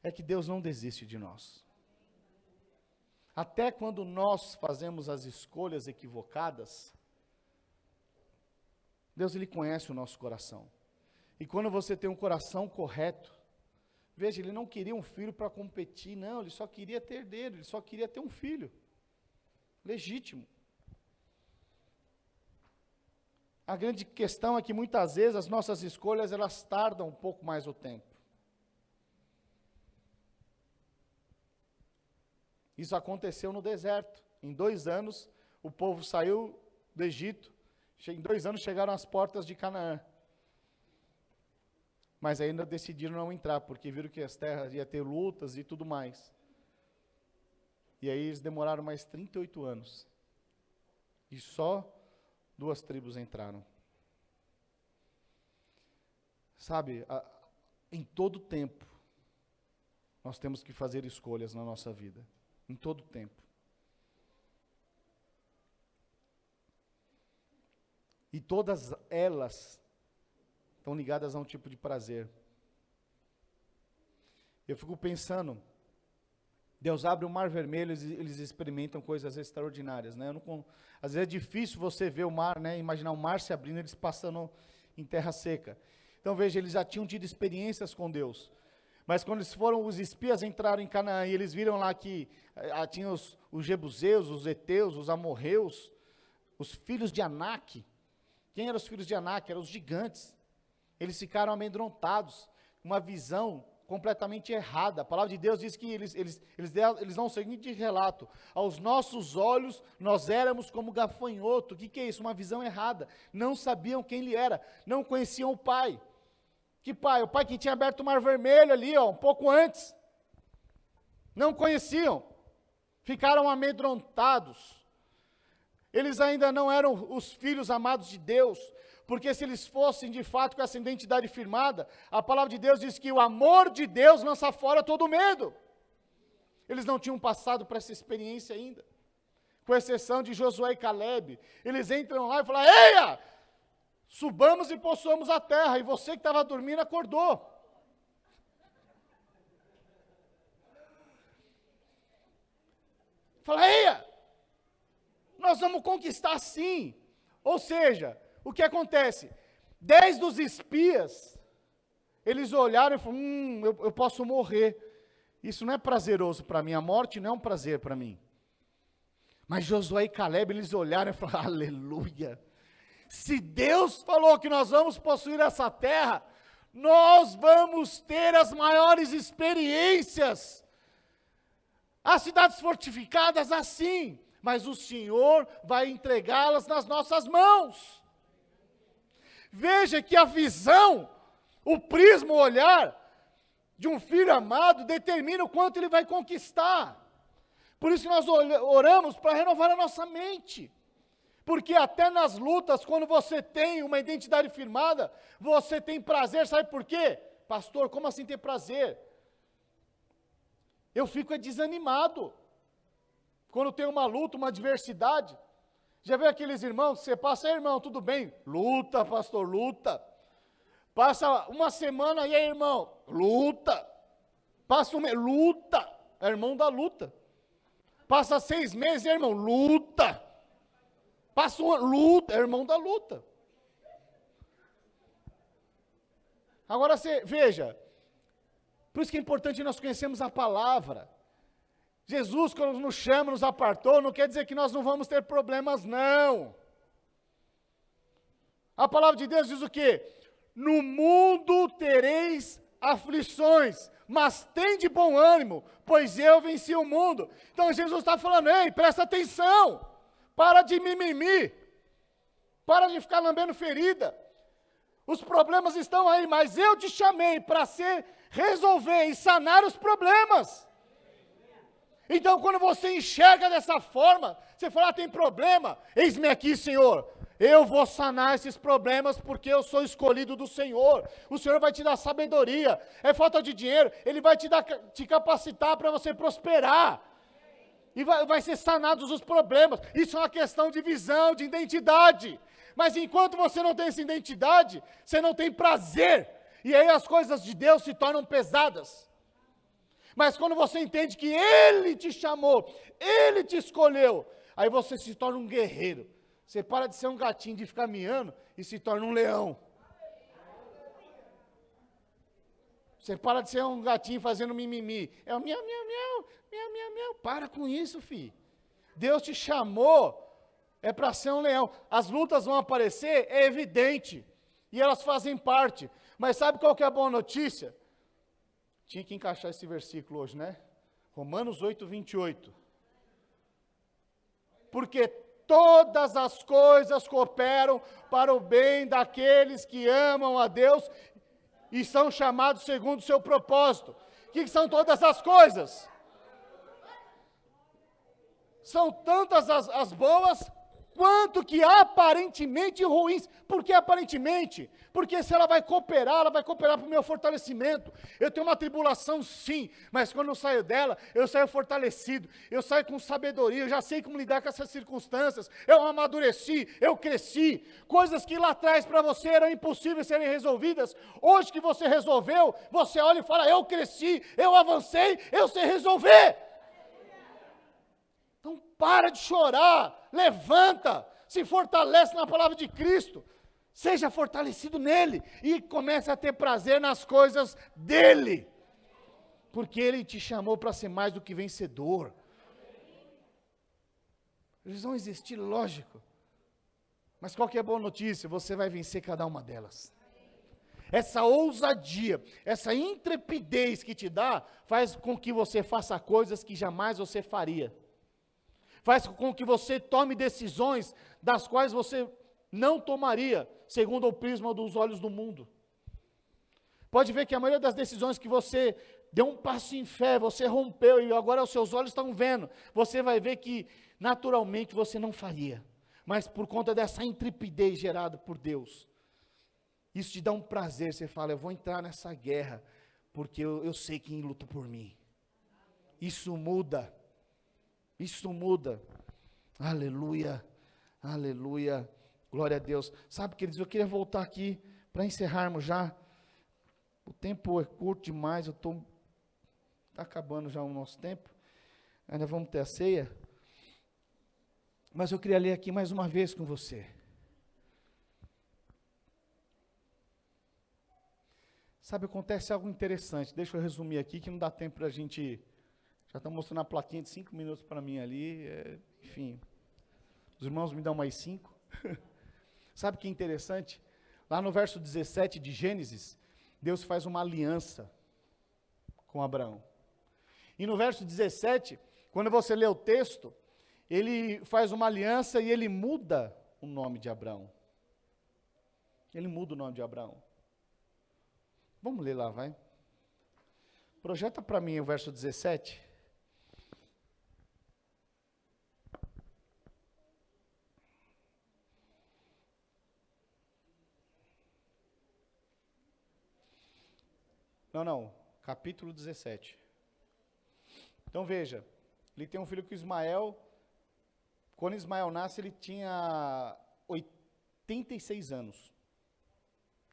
É que Deus não desiste de nós. Até quando nós fazemos as escolhas equivocadas, Deus, Ele conhece o nosso coração. E quando você tem um coração correto, veja, Ele não queria um filho para competir, não, Ele só queria ter herdeiro, Ele só queria ter um filho. Legítimo. A grande questão é que muitas vezes as nossas escolhas, elas tardam um pouco mais o tempo. Isso aconteceu no deserto. Em 2 anos, o povo saiu do Egito. Em 2 anos chegaram às portas de Canaã. Mas ainda decidiram não entrar, porque viram que as terras iam ter lutas e tudo mais. E aí eles demoraram mais 38 anos. E só 2 tribos entraram. Sabe, em todo tempo, nós temos que fazer escolhas na nossa vida. Em todo tempo. E todas elas estão ligadas a um tipo de prazer. Eu fico pensando, Deus abre o mar vermelho, eles experimentam coisas extraordinárias, né? Às vezes é difícil você ver o mar, né? Imaginar o mar se abrindo, eles passando em terra seca. Então veja, eles já tinham tido experiências com Deus. Mas quando os espias entraram em Canaã e eles viram lá que tinha os jebuseus, os heteus, os amorreus, os filhos de Anak. Quem eram os filhos de Anak? Eram os gigantes. Eles ficaram amedrontados, uma visão completamente errada. A palavra de Deus diz que eles dão o seguinte relato: aos nossos olhos nós éramos como gafanhoto. O que é isso? Uma visão errada. Não sabiam quem ele era, não conheciam o pai. Que pai? O pai que tinha aberto o mar vermelho ali, um pouco antes. Não conheciam. Ficaram amedrontados. Eles ainda não eram os filhos amados de Deus, porque se eles fossem de fato com essa identidade firmada, a palavra de Deus diz que o amor de Deus lança fora todo medo. Eles não tinham passado por essa experiência ainda, com exceção de Josué e Caleb. Eles entram lá e falam: eia, subamos e possuamos a terra, e você que estava dormindo acordou. Fala: eia, nós vamos conquistar sim. Ou seja, o que acontece? 10 dos espias, eles olharam e falaram: eu posso morrer. Isso não é prazeroso para mim, a morte não é um prazer para mim. Mas Josué e Caleb, eles olharam e falaram: aleluia. Se Deus falou que nós vamos possuir essa terra, nós vamos ter as maiores experiências. As cidades fortificadas assim, mas o Senhor vai entregá-las nas nossas mãos. Veja que a visão, o prisma, o olhar de um filho amado determina o quanto ele vai conquistar. Por isso que nós oramos para renovar a nossa mente. Porque até nas lutas, quando você tem uma identidade firmada, você tem prazer. Sabe por quê? Pastor, como assim ter prazer? Eu fico desanimado quando tem uma luta, uma adversidade. Já viu aqueles irmãos que você passa: irmão, tudo bem? Luta, pastor, luta. Passa uma semana, e aí, irmão? Luta. Passa um mês, luta. É irmão da luta. Passa 6 meses, e aí, irmão? Luta. Passa uma luta, é irmão da luta. Agora você, veja, por isso que é importante nós conhecermos a palavra. Jesus, quando nos chama, nos apartou, não quer dizer que nós não vamos ter problemas, não. A palavra de Deus diz o quê? No mundo tereis aflições, mas tende bom ânimo, pois eu venci o mundo. Então Jesus está falando: ei, presta atenção. Para de mimimi, para de ficar lambendo ferida. Os problemas estão aí, mas eu te chamei para resolver e sanar os problemas. Então, quando você enxerga dessa forma, você fala, tem problema, eis-me aqui, Senhor. Eu vou sanar esses problemas porque eu sou escolhido do Senhor. O Senhor vai te dar sabedoria. É falta de dinheiro, Ele vai te capacitar para você prosperar. E vai ser sanados os problemas. Isso é uma questão de visão, de identidade. Mas enquanto você não tem essa identidade, você não tem prazer. E aí as coisas de Deus se tornam pesadas. Mas quando você entende que Ele te chamou, Ele te escolheu, aí você se torna um guerreiro. Você para de ser um gatinho de ficar miando e se torna um leão. Você para de ser um gatinho fazendo mimimi. É o miau, miau, miau, miau, miau, miau. Para com isso, filho. Deus te chamou, é para ser um leão. As lutas vão aparecer, é evidente. E elas fazem parte. Mas sabe qual que é a boa notícia? Tinha que encaixar esse versículo hoje, né? Romanos 8, 28. Porque todas as coisas cooperam para o bem daqueles que amam a Deus e são chamados segundo o seu propósito. O que são todas as coisas? São tantas as boas, quanto que aparentemente ruins. Por que aparentemente? Porque se ela vai cooperar para o meu fortalecimento. Eu tenho uma tribulação sim, mas quando eu saio dela, eu saio fortalecido, eu saio com sabedoria, eu já sei como lidar com essas circunstâncias, eu amadureci, eu cresci. Coisas que lá atrás para você eram impossíveis serem resolvidas, hoje que você resolveu, você olha e fala, eu cresci, eu avancei, eu sei resolver. Então para de chorar, levanta, se fortalece na palavra de Cristo, seja fortalecido nele e comece a ter prazer nas coisas dele, porque ele te chamou para ser mais do que vencedor. Eles vão existir, lógico, mas qual que é a boa notícia? Você vai vencer cada uma delas. Essa ousadia, essa intrepidez que te dá, faz com que você faça coisas que jamais você faria. Faz com que você tome decisões das quais você não tomaria, segundo o prisma dos olhos do mundo. Pode ver que a maioria das decisões que você deu um passo em fé, você rompeu e agora os seus olhos estão vendo, você vai ver que naturalmente você não faria, mas por conta dessa intrepidez gerada por Deus, isso te dá um prazer, você fala, eu vou entrar nessa guerra, porque eu sei quem luta por mim. Isso muda. Isso muda. Aleluia, aleluia, glória a Deus. Sabe, queridos, eu queria voltar aqui para encerrarmos já. O tempo é curto demais, está acabando já o nosso tempo. Ainda vamos ter a ceia. Mas eu queria ler aqui mais uma vez com você. Sabe, acontece algo interessante. Deixa eu resumir aqui, que não dá tempo para a gente... Já estão mostrando a plaquinha de 5 minutos para mim ali, enfim. Os irmãos me dão mais 5. Sabe o que é interessante? Lá no verso 17 de Gênesis, Deus faz uma aliança com Abraão. E no verso 17, quando você lê o texto, ele faz uma aliança e ele muda o nome de Abraão. Ele muda o nome de Abraão. Vamos ler lá, vai. Projeta para mim o verso 17. Não, capítulo 17. Então veja, ele tem um filho com Ismael. Quando Ismael nasce, ele tinha 86 anos.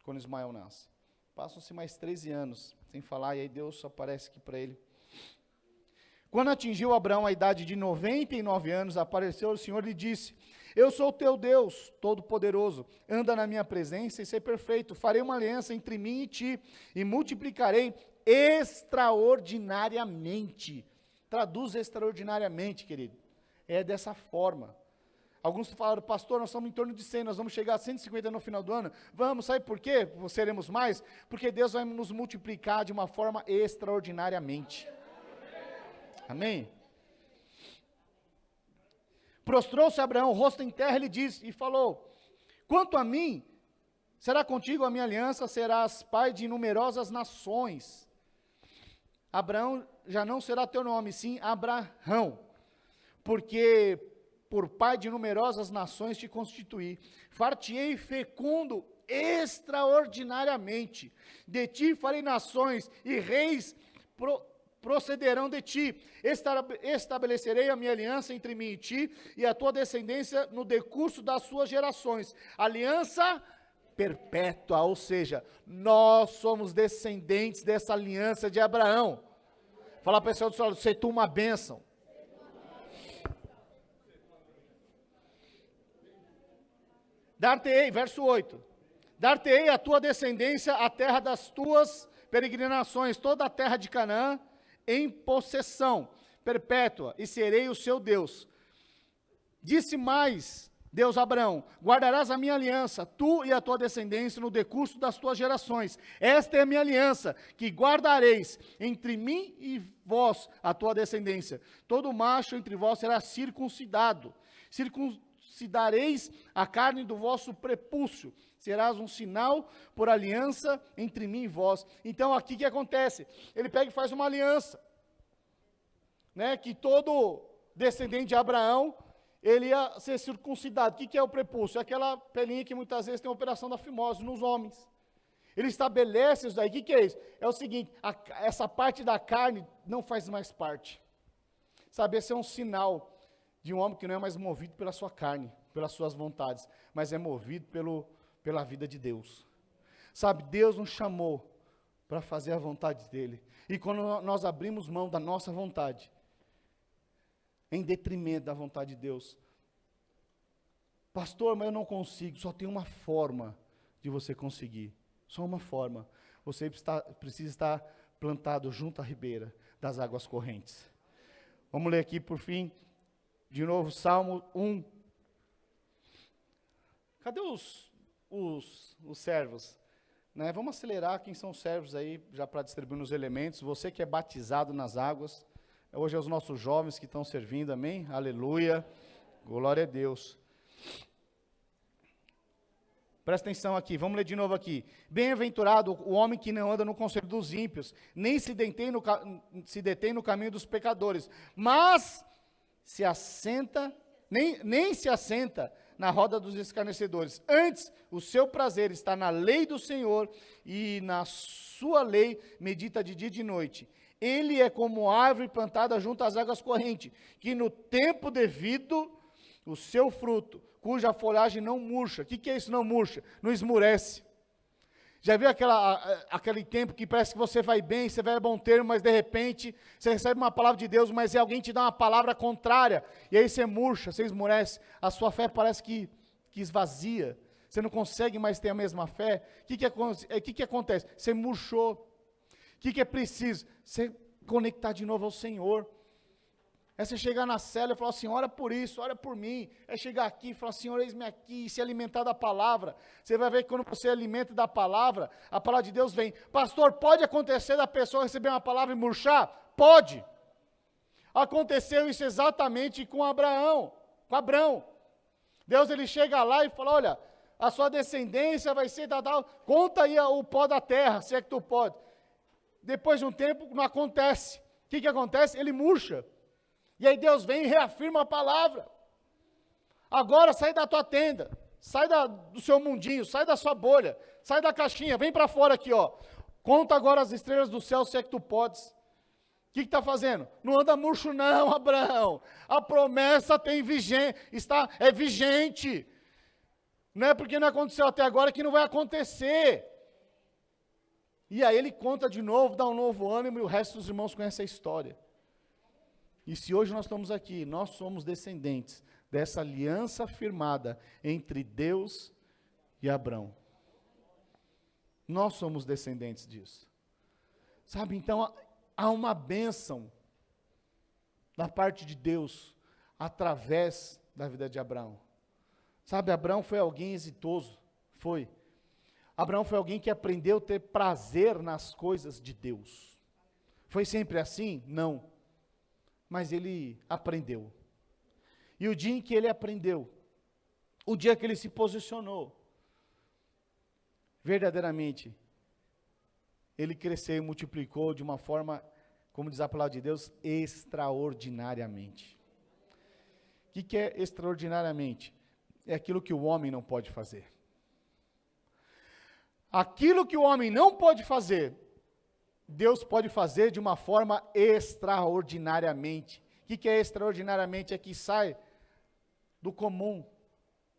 Quando Ismael nasce. Passam-se mais 13 anos, sem falar, e aí Deus só aparece aqui para ele. Quando atingiu Abraão a idade de 99 anos, apareceu o Senhor e lhe disse, eu sou o teu Deus, Todo-Poderoso, anda na minha presença e ser perfeito, farei uma aliança entre mim e ti, e multiplicarei extraordinariamente. Traduz extraordinariamente, querido, é dessa forma. Alguns falaram, pastor, nós estamos em torno de 100, nós vamos chegar a 150 no final do ano. Vamos, sabe por quê? Seremos mais? Porque Deus vai nos multiplicar de uma forma extraordinariamente. Amém? Prostrou-se Abraão, o rosto em terra, ele disse, e falou, quanto a mim, será contigo a minha aliança, serás pai de numerosas nações. Abraão já não será teu nome, sim Abraão, porque por pai de numerosas nações te constituí, far-te-ei fecundo extraordinariamente, de ti farei nações, e reis procederão de ti, estabelecerei a minha aliança entre mim e ti, e a tua descendência no decurso das suas gerações, aliança perpétua, ou seja, nós somos descendentes dessa aliança de Abraão. Fala para o pessoal do seu lado, sei tu uma bênção. Dar-te-ei, verso 8, dar-te-ei a tua descendência a terra das tuas peregrinações, toda a terra de Canaã, em possessão perpétua, e serei o seu Deus. Disse mais Deus a Abraão, guardarás a minha aliança, tu e a tua descendência, no decurso das tuas gerações. Esta é a minha aliança, que guardareis entre mim e vós, a tua descendência. Todo macho entre vós será circuncidado. Circuncidareis a carne do vosso prepúcio. Serás um sinal por aliança entre mim e vós. Então, aqui o que acontece? Ele pega e faz uma aliança, né? Que todo descendente de Abraão, ele ia ser circuncidado. O que é o prepúcio? É aquela pelinha que muitas vezes tem a operação da fimose nos homens. Ele estabelece isso daí. O que é isso? É o seguinte, essa parte da carne não faz mais parte. Sabe, esse é um sinal de um homem que não é mais movido pela sua carne, pelas suas vontades, mas é movido pela vida de Deus. Sabe, Deus nos chamou para fazer a vontade dEle. E quando nós abrimos mão da nossa vontade, em detrimento da vontade de Deus, pastor, mas eu não consigo, só tem uma forma de você conseguir, só uma forma, você precisa estar plantado junto à ribeira das águas correntes. Vamos ler aqui por fim, de novo, Salmo 1. Cadê os servos? Né? Vamos acelerar, quem são os servos aí, já para distribuir os elementos, você que é batizado nas águas. Hoje é os nossos jovens que estão servindo, amém? Aleluia, glória a Deus. Presta atenção aqui, vamos ler de novo aqui. Bem-aventurado o homem que não anda no conselho dos ímpios, nem se detém no caminho dos pecadores, mas nem se assenta na roda dos escarnecedores. Antes, o seu prazer está na lei do Senhor, e na sua lei medita de dia e de noite. Ele é como árvore plantada junto às águas correntes, que no tempo devido, o seu fruto, cuja folhagem não murcha. O que é isso, não murcha? Não esmurece. Já viu aquele tempo que parece que você vai bem, você vai a bom termo, mas de repente, você recebe uma palavra de Deus, mas alguém te dá uma palavra contrária, e aí você murcha, você esmurece, a sua fé parece que esvazia, você não consegue mais ter a mesma fé. O que acontece? Você murchou. O que é preciso? Você conectar de novo ao Senhor. É você chegar na cela e falar assim, ora por isso, ora por mim. É chegar aqui e falar, Senhor, eis-me aqui, e se alimentar da palavra. Você vai ver que quando você alimenta da palavra, a palavra de Deus vem. Pastor, pode acontecer da pessoa receber uma palavra e murchar? Pode. Aconteceu isso exatamente com Abraão. Deus, ele chega lá e fala, olha, a sua descendência vai ser tal, conta aí o pó da terra, se é que tu pode. Depois de um tempo, não acontece. O que acontece? Ele murcha. E aí Deus vem e reafirma a palavra. Agora sai da tua tenda, sai do seu mundinho, sai da sua bolha, sai da caixinha, vem para fora aqui, ó. Conta agora as estrelas do céu, se é que tu podes. O que está fazendo? Não anda murcho não, Abraão. A promessa é vigente. Não é porque não aconteceu até agora que não vai acontecer. E aí ele conta de novo, dá um novo ânimo, e o resto dos irmãos conhecem a história. E se hoje nós estamos aqui, nós somos descendentes dessa aliança firmada entre Deus e Abraão. Nós somos descendentes disso. Sabe, então há uma bênção da parte de Deus através da vida de Abraão. Sabe, Abraão foi alguém exitoso, foi. Abraão foi alguém que aprendeu a ter prazer nas coisas de Deus. Foi sempre assim? Não. Mas ele aprendeu. E o dia em que ele aprendeu, o dia que ele se posicionou, verdadeiramente, ele cresceu e multiplicou de uma forma como diz a palavra de Deus, extraordinariamente. O que é extraordinariamente? É aquilo que o homem não pode fazer. Aquilo que o homem não pode fazer, Deus pode fazer de uma forma extraordinariamente. O que é extraordinariamente? É que sai do comum,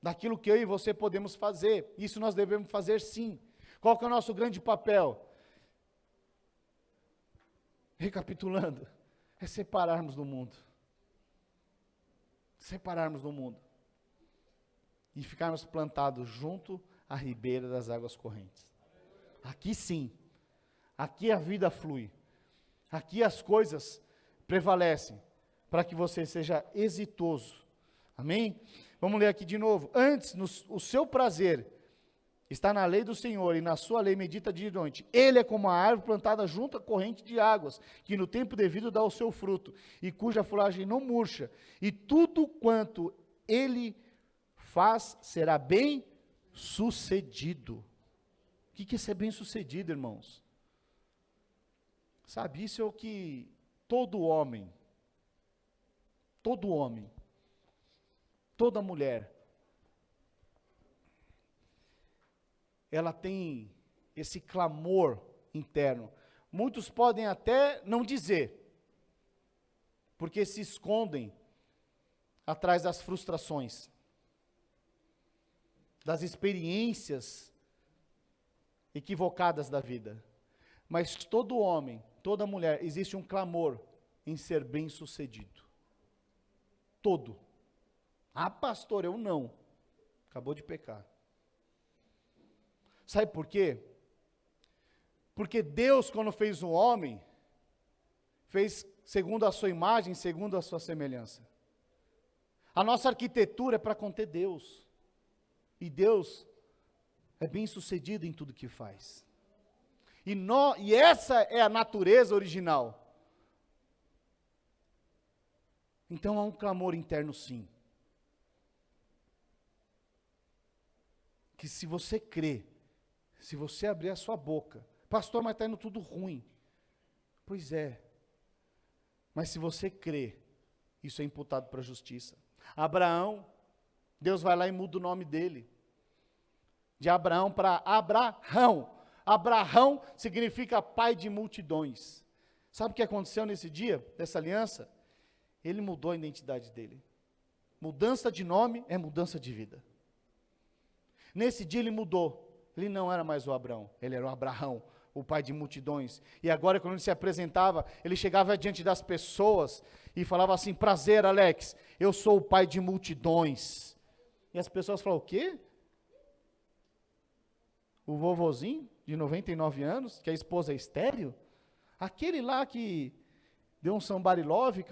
daquilo que eu e você podemos fazer. Isso nós devemos fazer sim. Qual que é o nosso grande papel? Recapitulando, é separarmos do mundo. Separarmos do mundo. E ficarmos plantados junto à ribeira das águas correntes. Aqui sim. Aqui a vida flui. Aqui as coisas prevalecem. Para que você seja exitoso. Amém? Vamos ler aqui de novo. Antes, o seu prazer está na lei do Senhor, e na sua lei medita dia e noite. Ele é como a árvore plantada junto à corrente de águas, que no tempo devido dá o seu fruto, e cuja folhagem não murcha. E tudo quanto ele faz será bem sucedido. O que é ser bem sucedido, irmãos? Sabe, isso é o que todo homem, toda mulher, ela tem esse clamor interno. Muitos podem até não dizer, porque se escondem atrás das frustrações, das experiências equivocadas da vida. Mas todo homem, toda mulher, existe um clamor em ser bem-sucedido. Todo. Ah, pastor, eu não. Acabou de pecar. Sabe por quê? Porque Deus, quando fez o homem, fez segundo a sua imagem, segundo a sua semelhança. A nossa arquitetura é para conter Deus. E Deus é bem sucedido em tudo que faz. E essa é a natureza original. Então há um clamor interno sim. Que se você crê, se você abrir a sua boca, pastor, mas está indo tudo ruim. Pois é. Mas se você crê, isso é imputado para a justiça. Abraão, Deus vai lá e muda o nome dele. De Abraão para Abrahão. Abrahão significa pai de multidões. Sabe o que aconteceu nesse dia, dessa aliança? Ele mudou a identidade dele. Mudança de nome é mudança de vida. Nesse dia ele mudou. Ele não era mais o Abraão, ele era o Abrahão, o pai de multidões. E agora, quando ele se apresentava, ele chegava diante das pessoas e falava assim: prazer, Alex, eu sou o pai de multidões. E as pessoas falavam: o quê? O vovozinho, de 99 anos, que a esposa é estéril? Aquele lá que deu um somebody love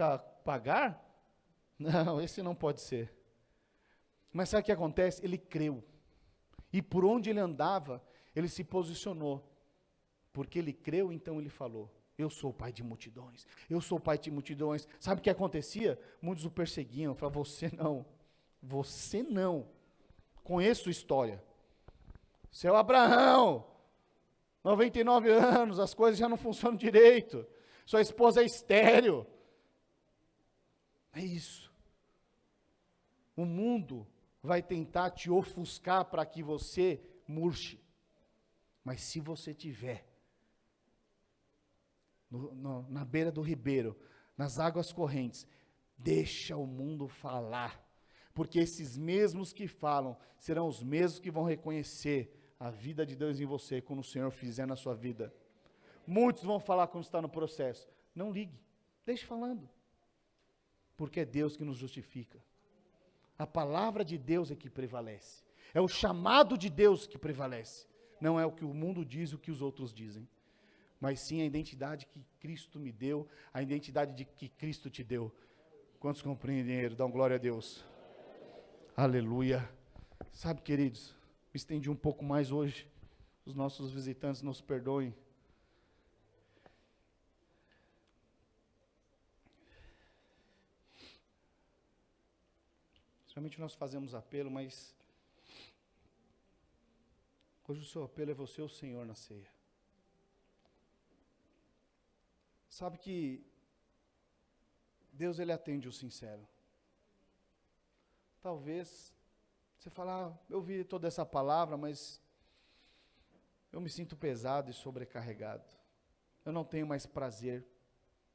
pagar? Não, esse não pode ser. Mas sabe o que acontece? Ele creu. E por onde ele andava, ele se posicionou. Porque ele creu, então ele falou: eu sou o pai de multidões. Eu sou o pai de multidões. Sabe o que acontecia? Muitos o perseguiam. Falavam: você não. Você não. Conheço a história. Seu Abraão, 99 anos, as coisas já não funcionam direito. Sua esposa é estéril. É isso. O mundo vai tentar te ofuscar para que você murche. Mas se você tiver na beira do ribeiro, nas águas correntes, deixa o mundo falar. Porque esses mesmos que falam serão os mesmos que vão reconhecer a vida de Deus em você quando o Senhor fizer na sua vida. Muitos vão falar quando está no processo. Não ligue, deixe falando. Porque é Deus que nos justifica. A palavra de Deus é que prevalece. É o chamado de Deus que prevalece. Não é o que o mundo diz, o que os outros dizem. Mas sim a identidade que Cristo me deu, a identidade que Cristo te deu. Quantos compreendem? Dão glória a Deus. Aleluia. Sabe, queridos, me estendi um pouco mais hoje. Os nossos visitantes nos perdoem. Geralmente nós fazemos apelo, mas hoje o seu apelo é você, o Senhor, na ceia. Sabe que Deus, Ele atende o sincero. Talvez você fale, eu ouvi toda essa palavra, mas eu me sinto pesado e sobrecarregado. Eu não tenho mais prazer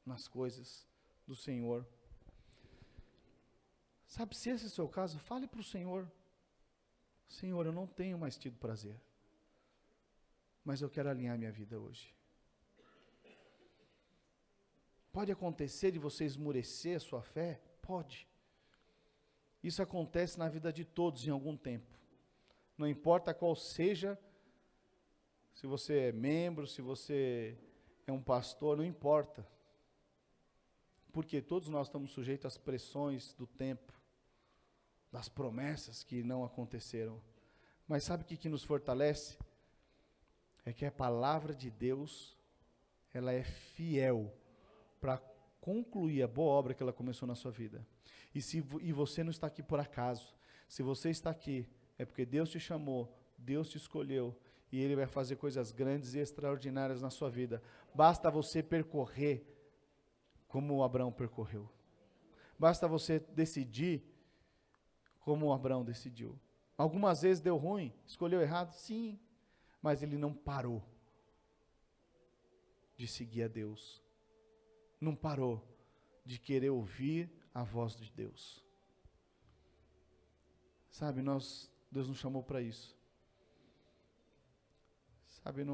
nas coisas do Senhor. Sabe, se esse é o seu caso, fale para o Senhor. Senhor, eu não tenho mais tido prazer, mas eu quero alinhar minha vida hoje. Pode acontecer de você esmurecer a sua fé? Pode. Isso acontece na vida de todos em algum tempo. Não importa qual seja, se você é membro, se você é um pastor, não importa. Porque todos nós estamos sujeitos às pressões do tempo, das promessas que não aconteceram. Mas sabe o que nos fortalece? É que a palavra de Deus, ela é fiel para concluir a boa obra que ela começou na sua vida. E você não está aqui por acaso. Se você está aqui, é porque Deus te chamou, Deus te escolheu, e Ele vai fazer coisas grandes e extraordinárias na sua vida. Basta você percorrer como Abraão percorreu. Basta você decidir como Abraão decidiu. Algumas vezes deu ruim, escolheu errado, sim, mas ele não parou de seguir a Deus. Não parou de querer ouvir a voz de Deus. Sabe, Deus nos chamou para isso. Sabe,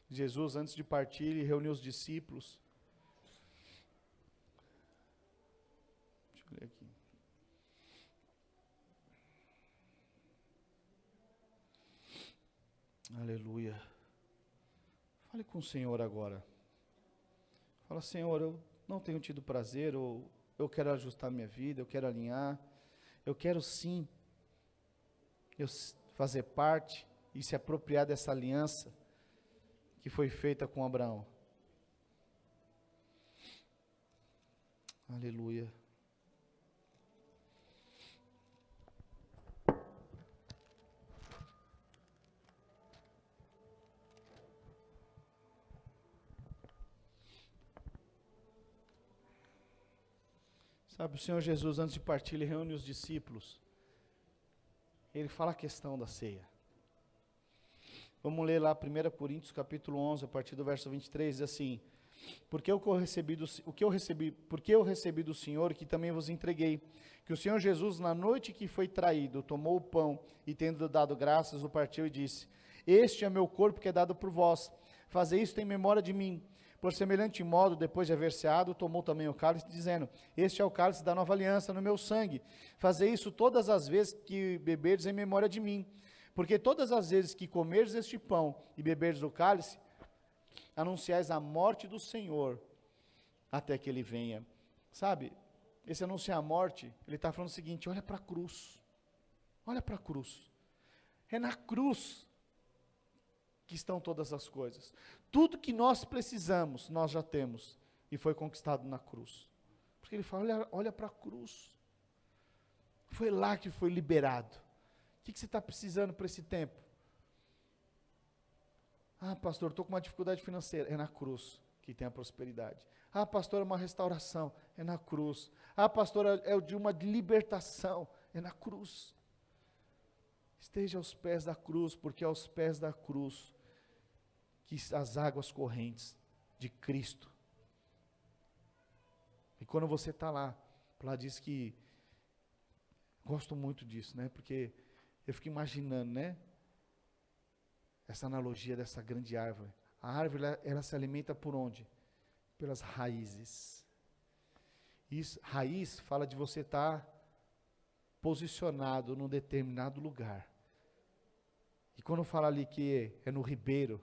Jesus, antes de partir, ele reuniu os discípulos. Deixa eu ler aqui. Aleluia. Fale com o Senhor agora. Fala, Senhor, eu não tenho tido prazer, ou eu quero ajustar minha vida, eu quero alinhar, eu quero sim fazer parte e se apropriar dessa aliança que foi feita com Abraão. Aleluia. Sabe, o Senhor Jesus, antes de partir, ele reúne os discípulos. Ele fala a questão da ceia. Vamos ler lá 1 Coríntios capítulo 11, a partir do verso 23, diz assim: porque eu recebi do Senhor, que também vos entreguei, que o Senhor Jesus, na noite que foi traído, tomou o pão, e tendo dado graças, o partiu e disse: este é meu corpo que é dado por vós, fazei isto em memória de mim. Por semelhante modo, depois de haver ceado, tomou também o cálice, dizendo: este é o cálice da nova aliança no meu sangue. Fazei isso todas as vezes que beberdes em memória de mim. Porque todas as vezes que comerdes este pão e beberdes o cálice, anunciais a morte do Senhor, até que Ele venha. Sabe, esse anunciar a morte, ele está falando o seguinte: olha para a cruz. Olha para a cruz. É na cruz que estão todas as coisas. Tudo que nós precisamos, nós já temos, e foi conquistado na cruz. Porque ele fala, olha para a cruz. Foi lá que foi liberado. O que você está precisando para esse tempo? Ah, pastor, estou com uma dificuldade financeira. É na cruz que tem a prosperidade. Ah, pastor, é uma restauração. É na cruz. Ah, pastor, é de uma libertação. É na cruz. Esteja aos pés da cruz, porque é aos pés da cruz que as águas correntes de Cristo. E quando você está lá diz que, gosto muito disso, né? Porque eu fico imaginando, né? Essa analogia dessa grande árvore. A árvore, ela se alimenta por onde? Pelas raízes. Isso, raiz fala de você estar posicionado num determinado lugar. E quando fala ali que é no ribeiro,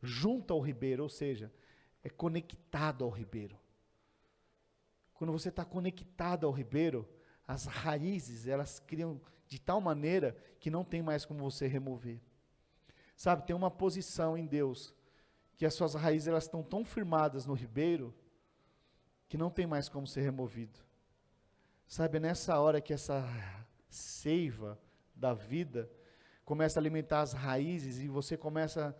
junto ao ribeiro, ou seja, é conectado ao ribeiro. Quando você está conectado ao ribeiro, as raízes, elas criam de tal maneira que não tem mais como você remover. Sabe, tem uma posição em Deus, que as suas raízes, elas estão tão firmadas no ribeiro, que não tem mais como ser removido. Sabe, é nessa hora que essa seiva da vida começa a alimentar as raízes, e você começa,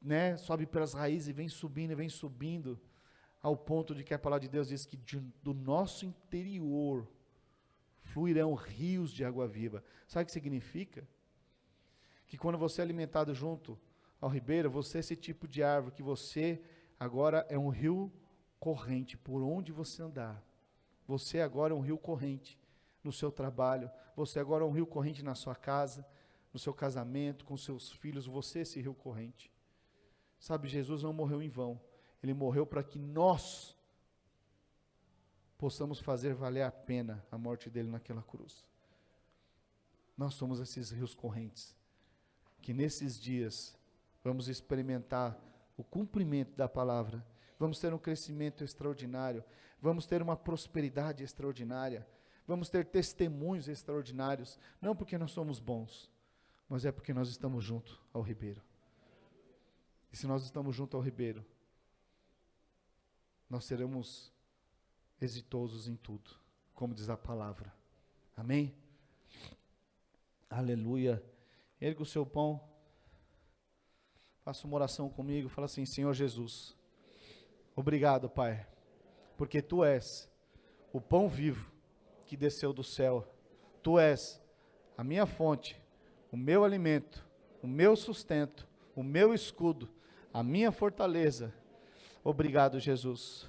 né, sobe pelas raízes e vem subindo, ao ponto de que a palavra de Deus diz que do nosso interior fluirão rios de água viva. Sabe o que significa? Que quando você é alimentado junto ao ribeiro, você é esse tipo de árvore, que você agora é um rio corrente por onde você andar. Você agora é um rio corrente no seu trabalho, você agora é um rio corrente na sua casa, no seu casamento, com seus filhos, você é esse rio corrente. Sabe, Jesus não morreu em vão, Ele morreu para que nós possamos fazer valer a pena a morte dele naquela cruz. Nós somos esses rios correntes, que nesses dias vamos experimentar o cumprimento da palavra, vamos ter um crescimento extraordinário, vamos ter uma prosperidade extraordinária, vamos ter testemunhos extraordinários, não porque nós somos bons, mas é porque nós estamos junto ao ribeiro. E se nós estamos junto ao ribeiro, nós seremos exitosos em tudo, como diz a palavra. Amém? Aleluia. Erga o seu pão, faça uma oração comigo, fala assim: Senhor Jesus, obrigado, Pai, porque Tu és o pão vivo que desceu do céu. Tu és a minha fonte, o meu alimento, o meu sustento, o meu escudo, a minha fortaleza. Obrigado, Jesus.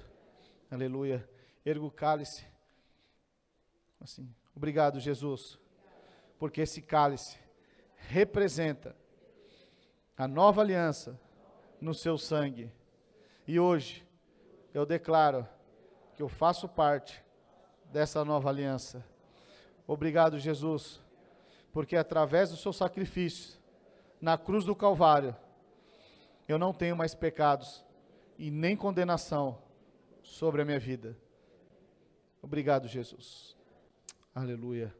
Aleluia. Erga o cálice. Assim. Obrigado, Jesus, porque esse cálice representa a nova aliança no seu sangue. E hoje eu declaro que eu faço parte dessa nova aliança. Obrigado, Jesus, porque através do seu sacrifício na cruz do Calvário, eu não tenho mais pecados e nem condenação sobre a minha vida. Obrigado, Jesus. Aleluia.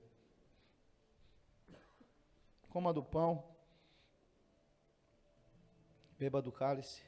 Coma do pão, beba do cálice.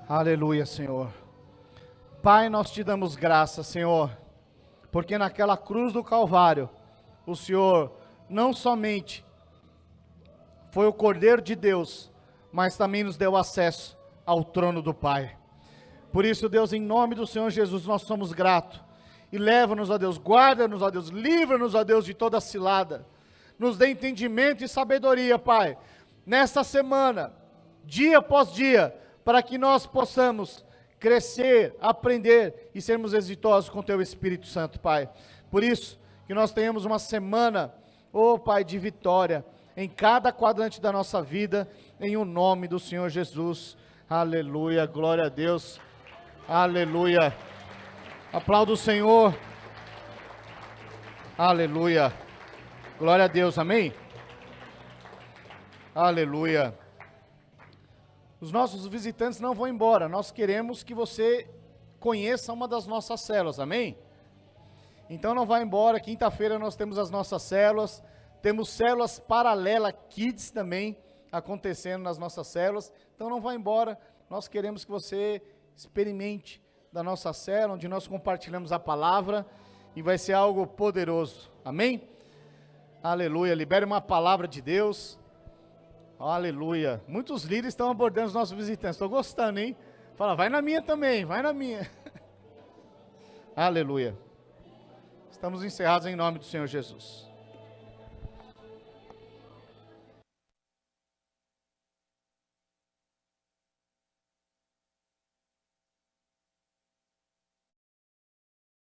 Aleluia, Senhor. Pai, nós te damos graças, Senhor, porque naquela cruz do Calvário, o Senhor não somente foi o Cordeiro de Deus, mas também nos deu acesso ao trono do Pai. Por isso, Deus, em nome do Senhor Jesus, nós somos gratos. E leva-nos, ó Deus, guarda-nos, ó Deus, livra-nos, ó Deus, de toda cilada. Nos dê entendimento e sabedoria, Pai, nesta semana, dia após dia, para que nós possamos crescer, aprender e sermos exitosos com Teu Espírito Santo, Pai. Por isso, que nós tenhamos uma semana, ó Pai, de vitória, em cada quadrante da nossa vida, em o nome do Senhor Jesus. Aleluia, glória a Deus, aleluia. Aplauda o Senhor, aleluia, glória a Deus, amém? Aleluia. Os nossos visitantes não vão embora, nós queremos que você conheça uma das nossas células, amém? Então não vá embora, quinta-feira nós temos as nossas células, temos células paralelas, kids também, acontecendo nas nossas células, então não vá embora, nós queremos que você experimente da nossa célula, onde nós compartilhamos a palavra, e vai ser algo poderoso, amém? Aleluia, libere uma palavra de Deus. Aleluia. Muitos líderes estão abordando os nossos visitantes. Estou gostando, hein? Fala, vai na minha também, vai na minha. Aleluia. Estamos encerrados em nome do Senhor Jesus.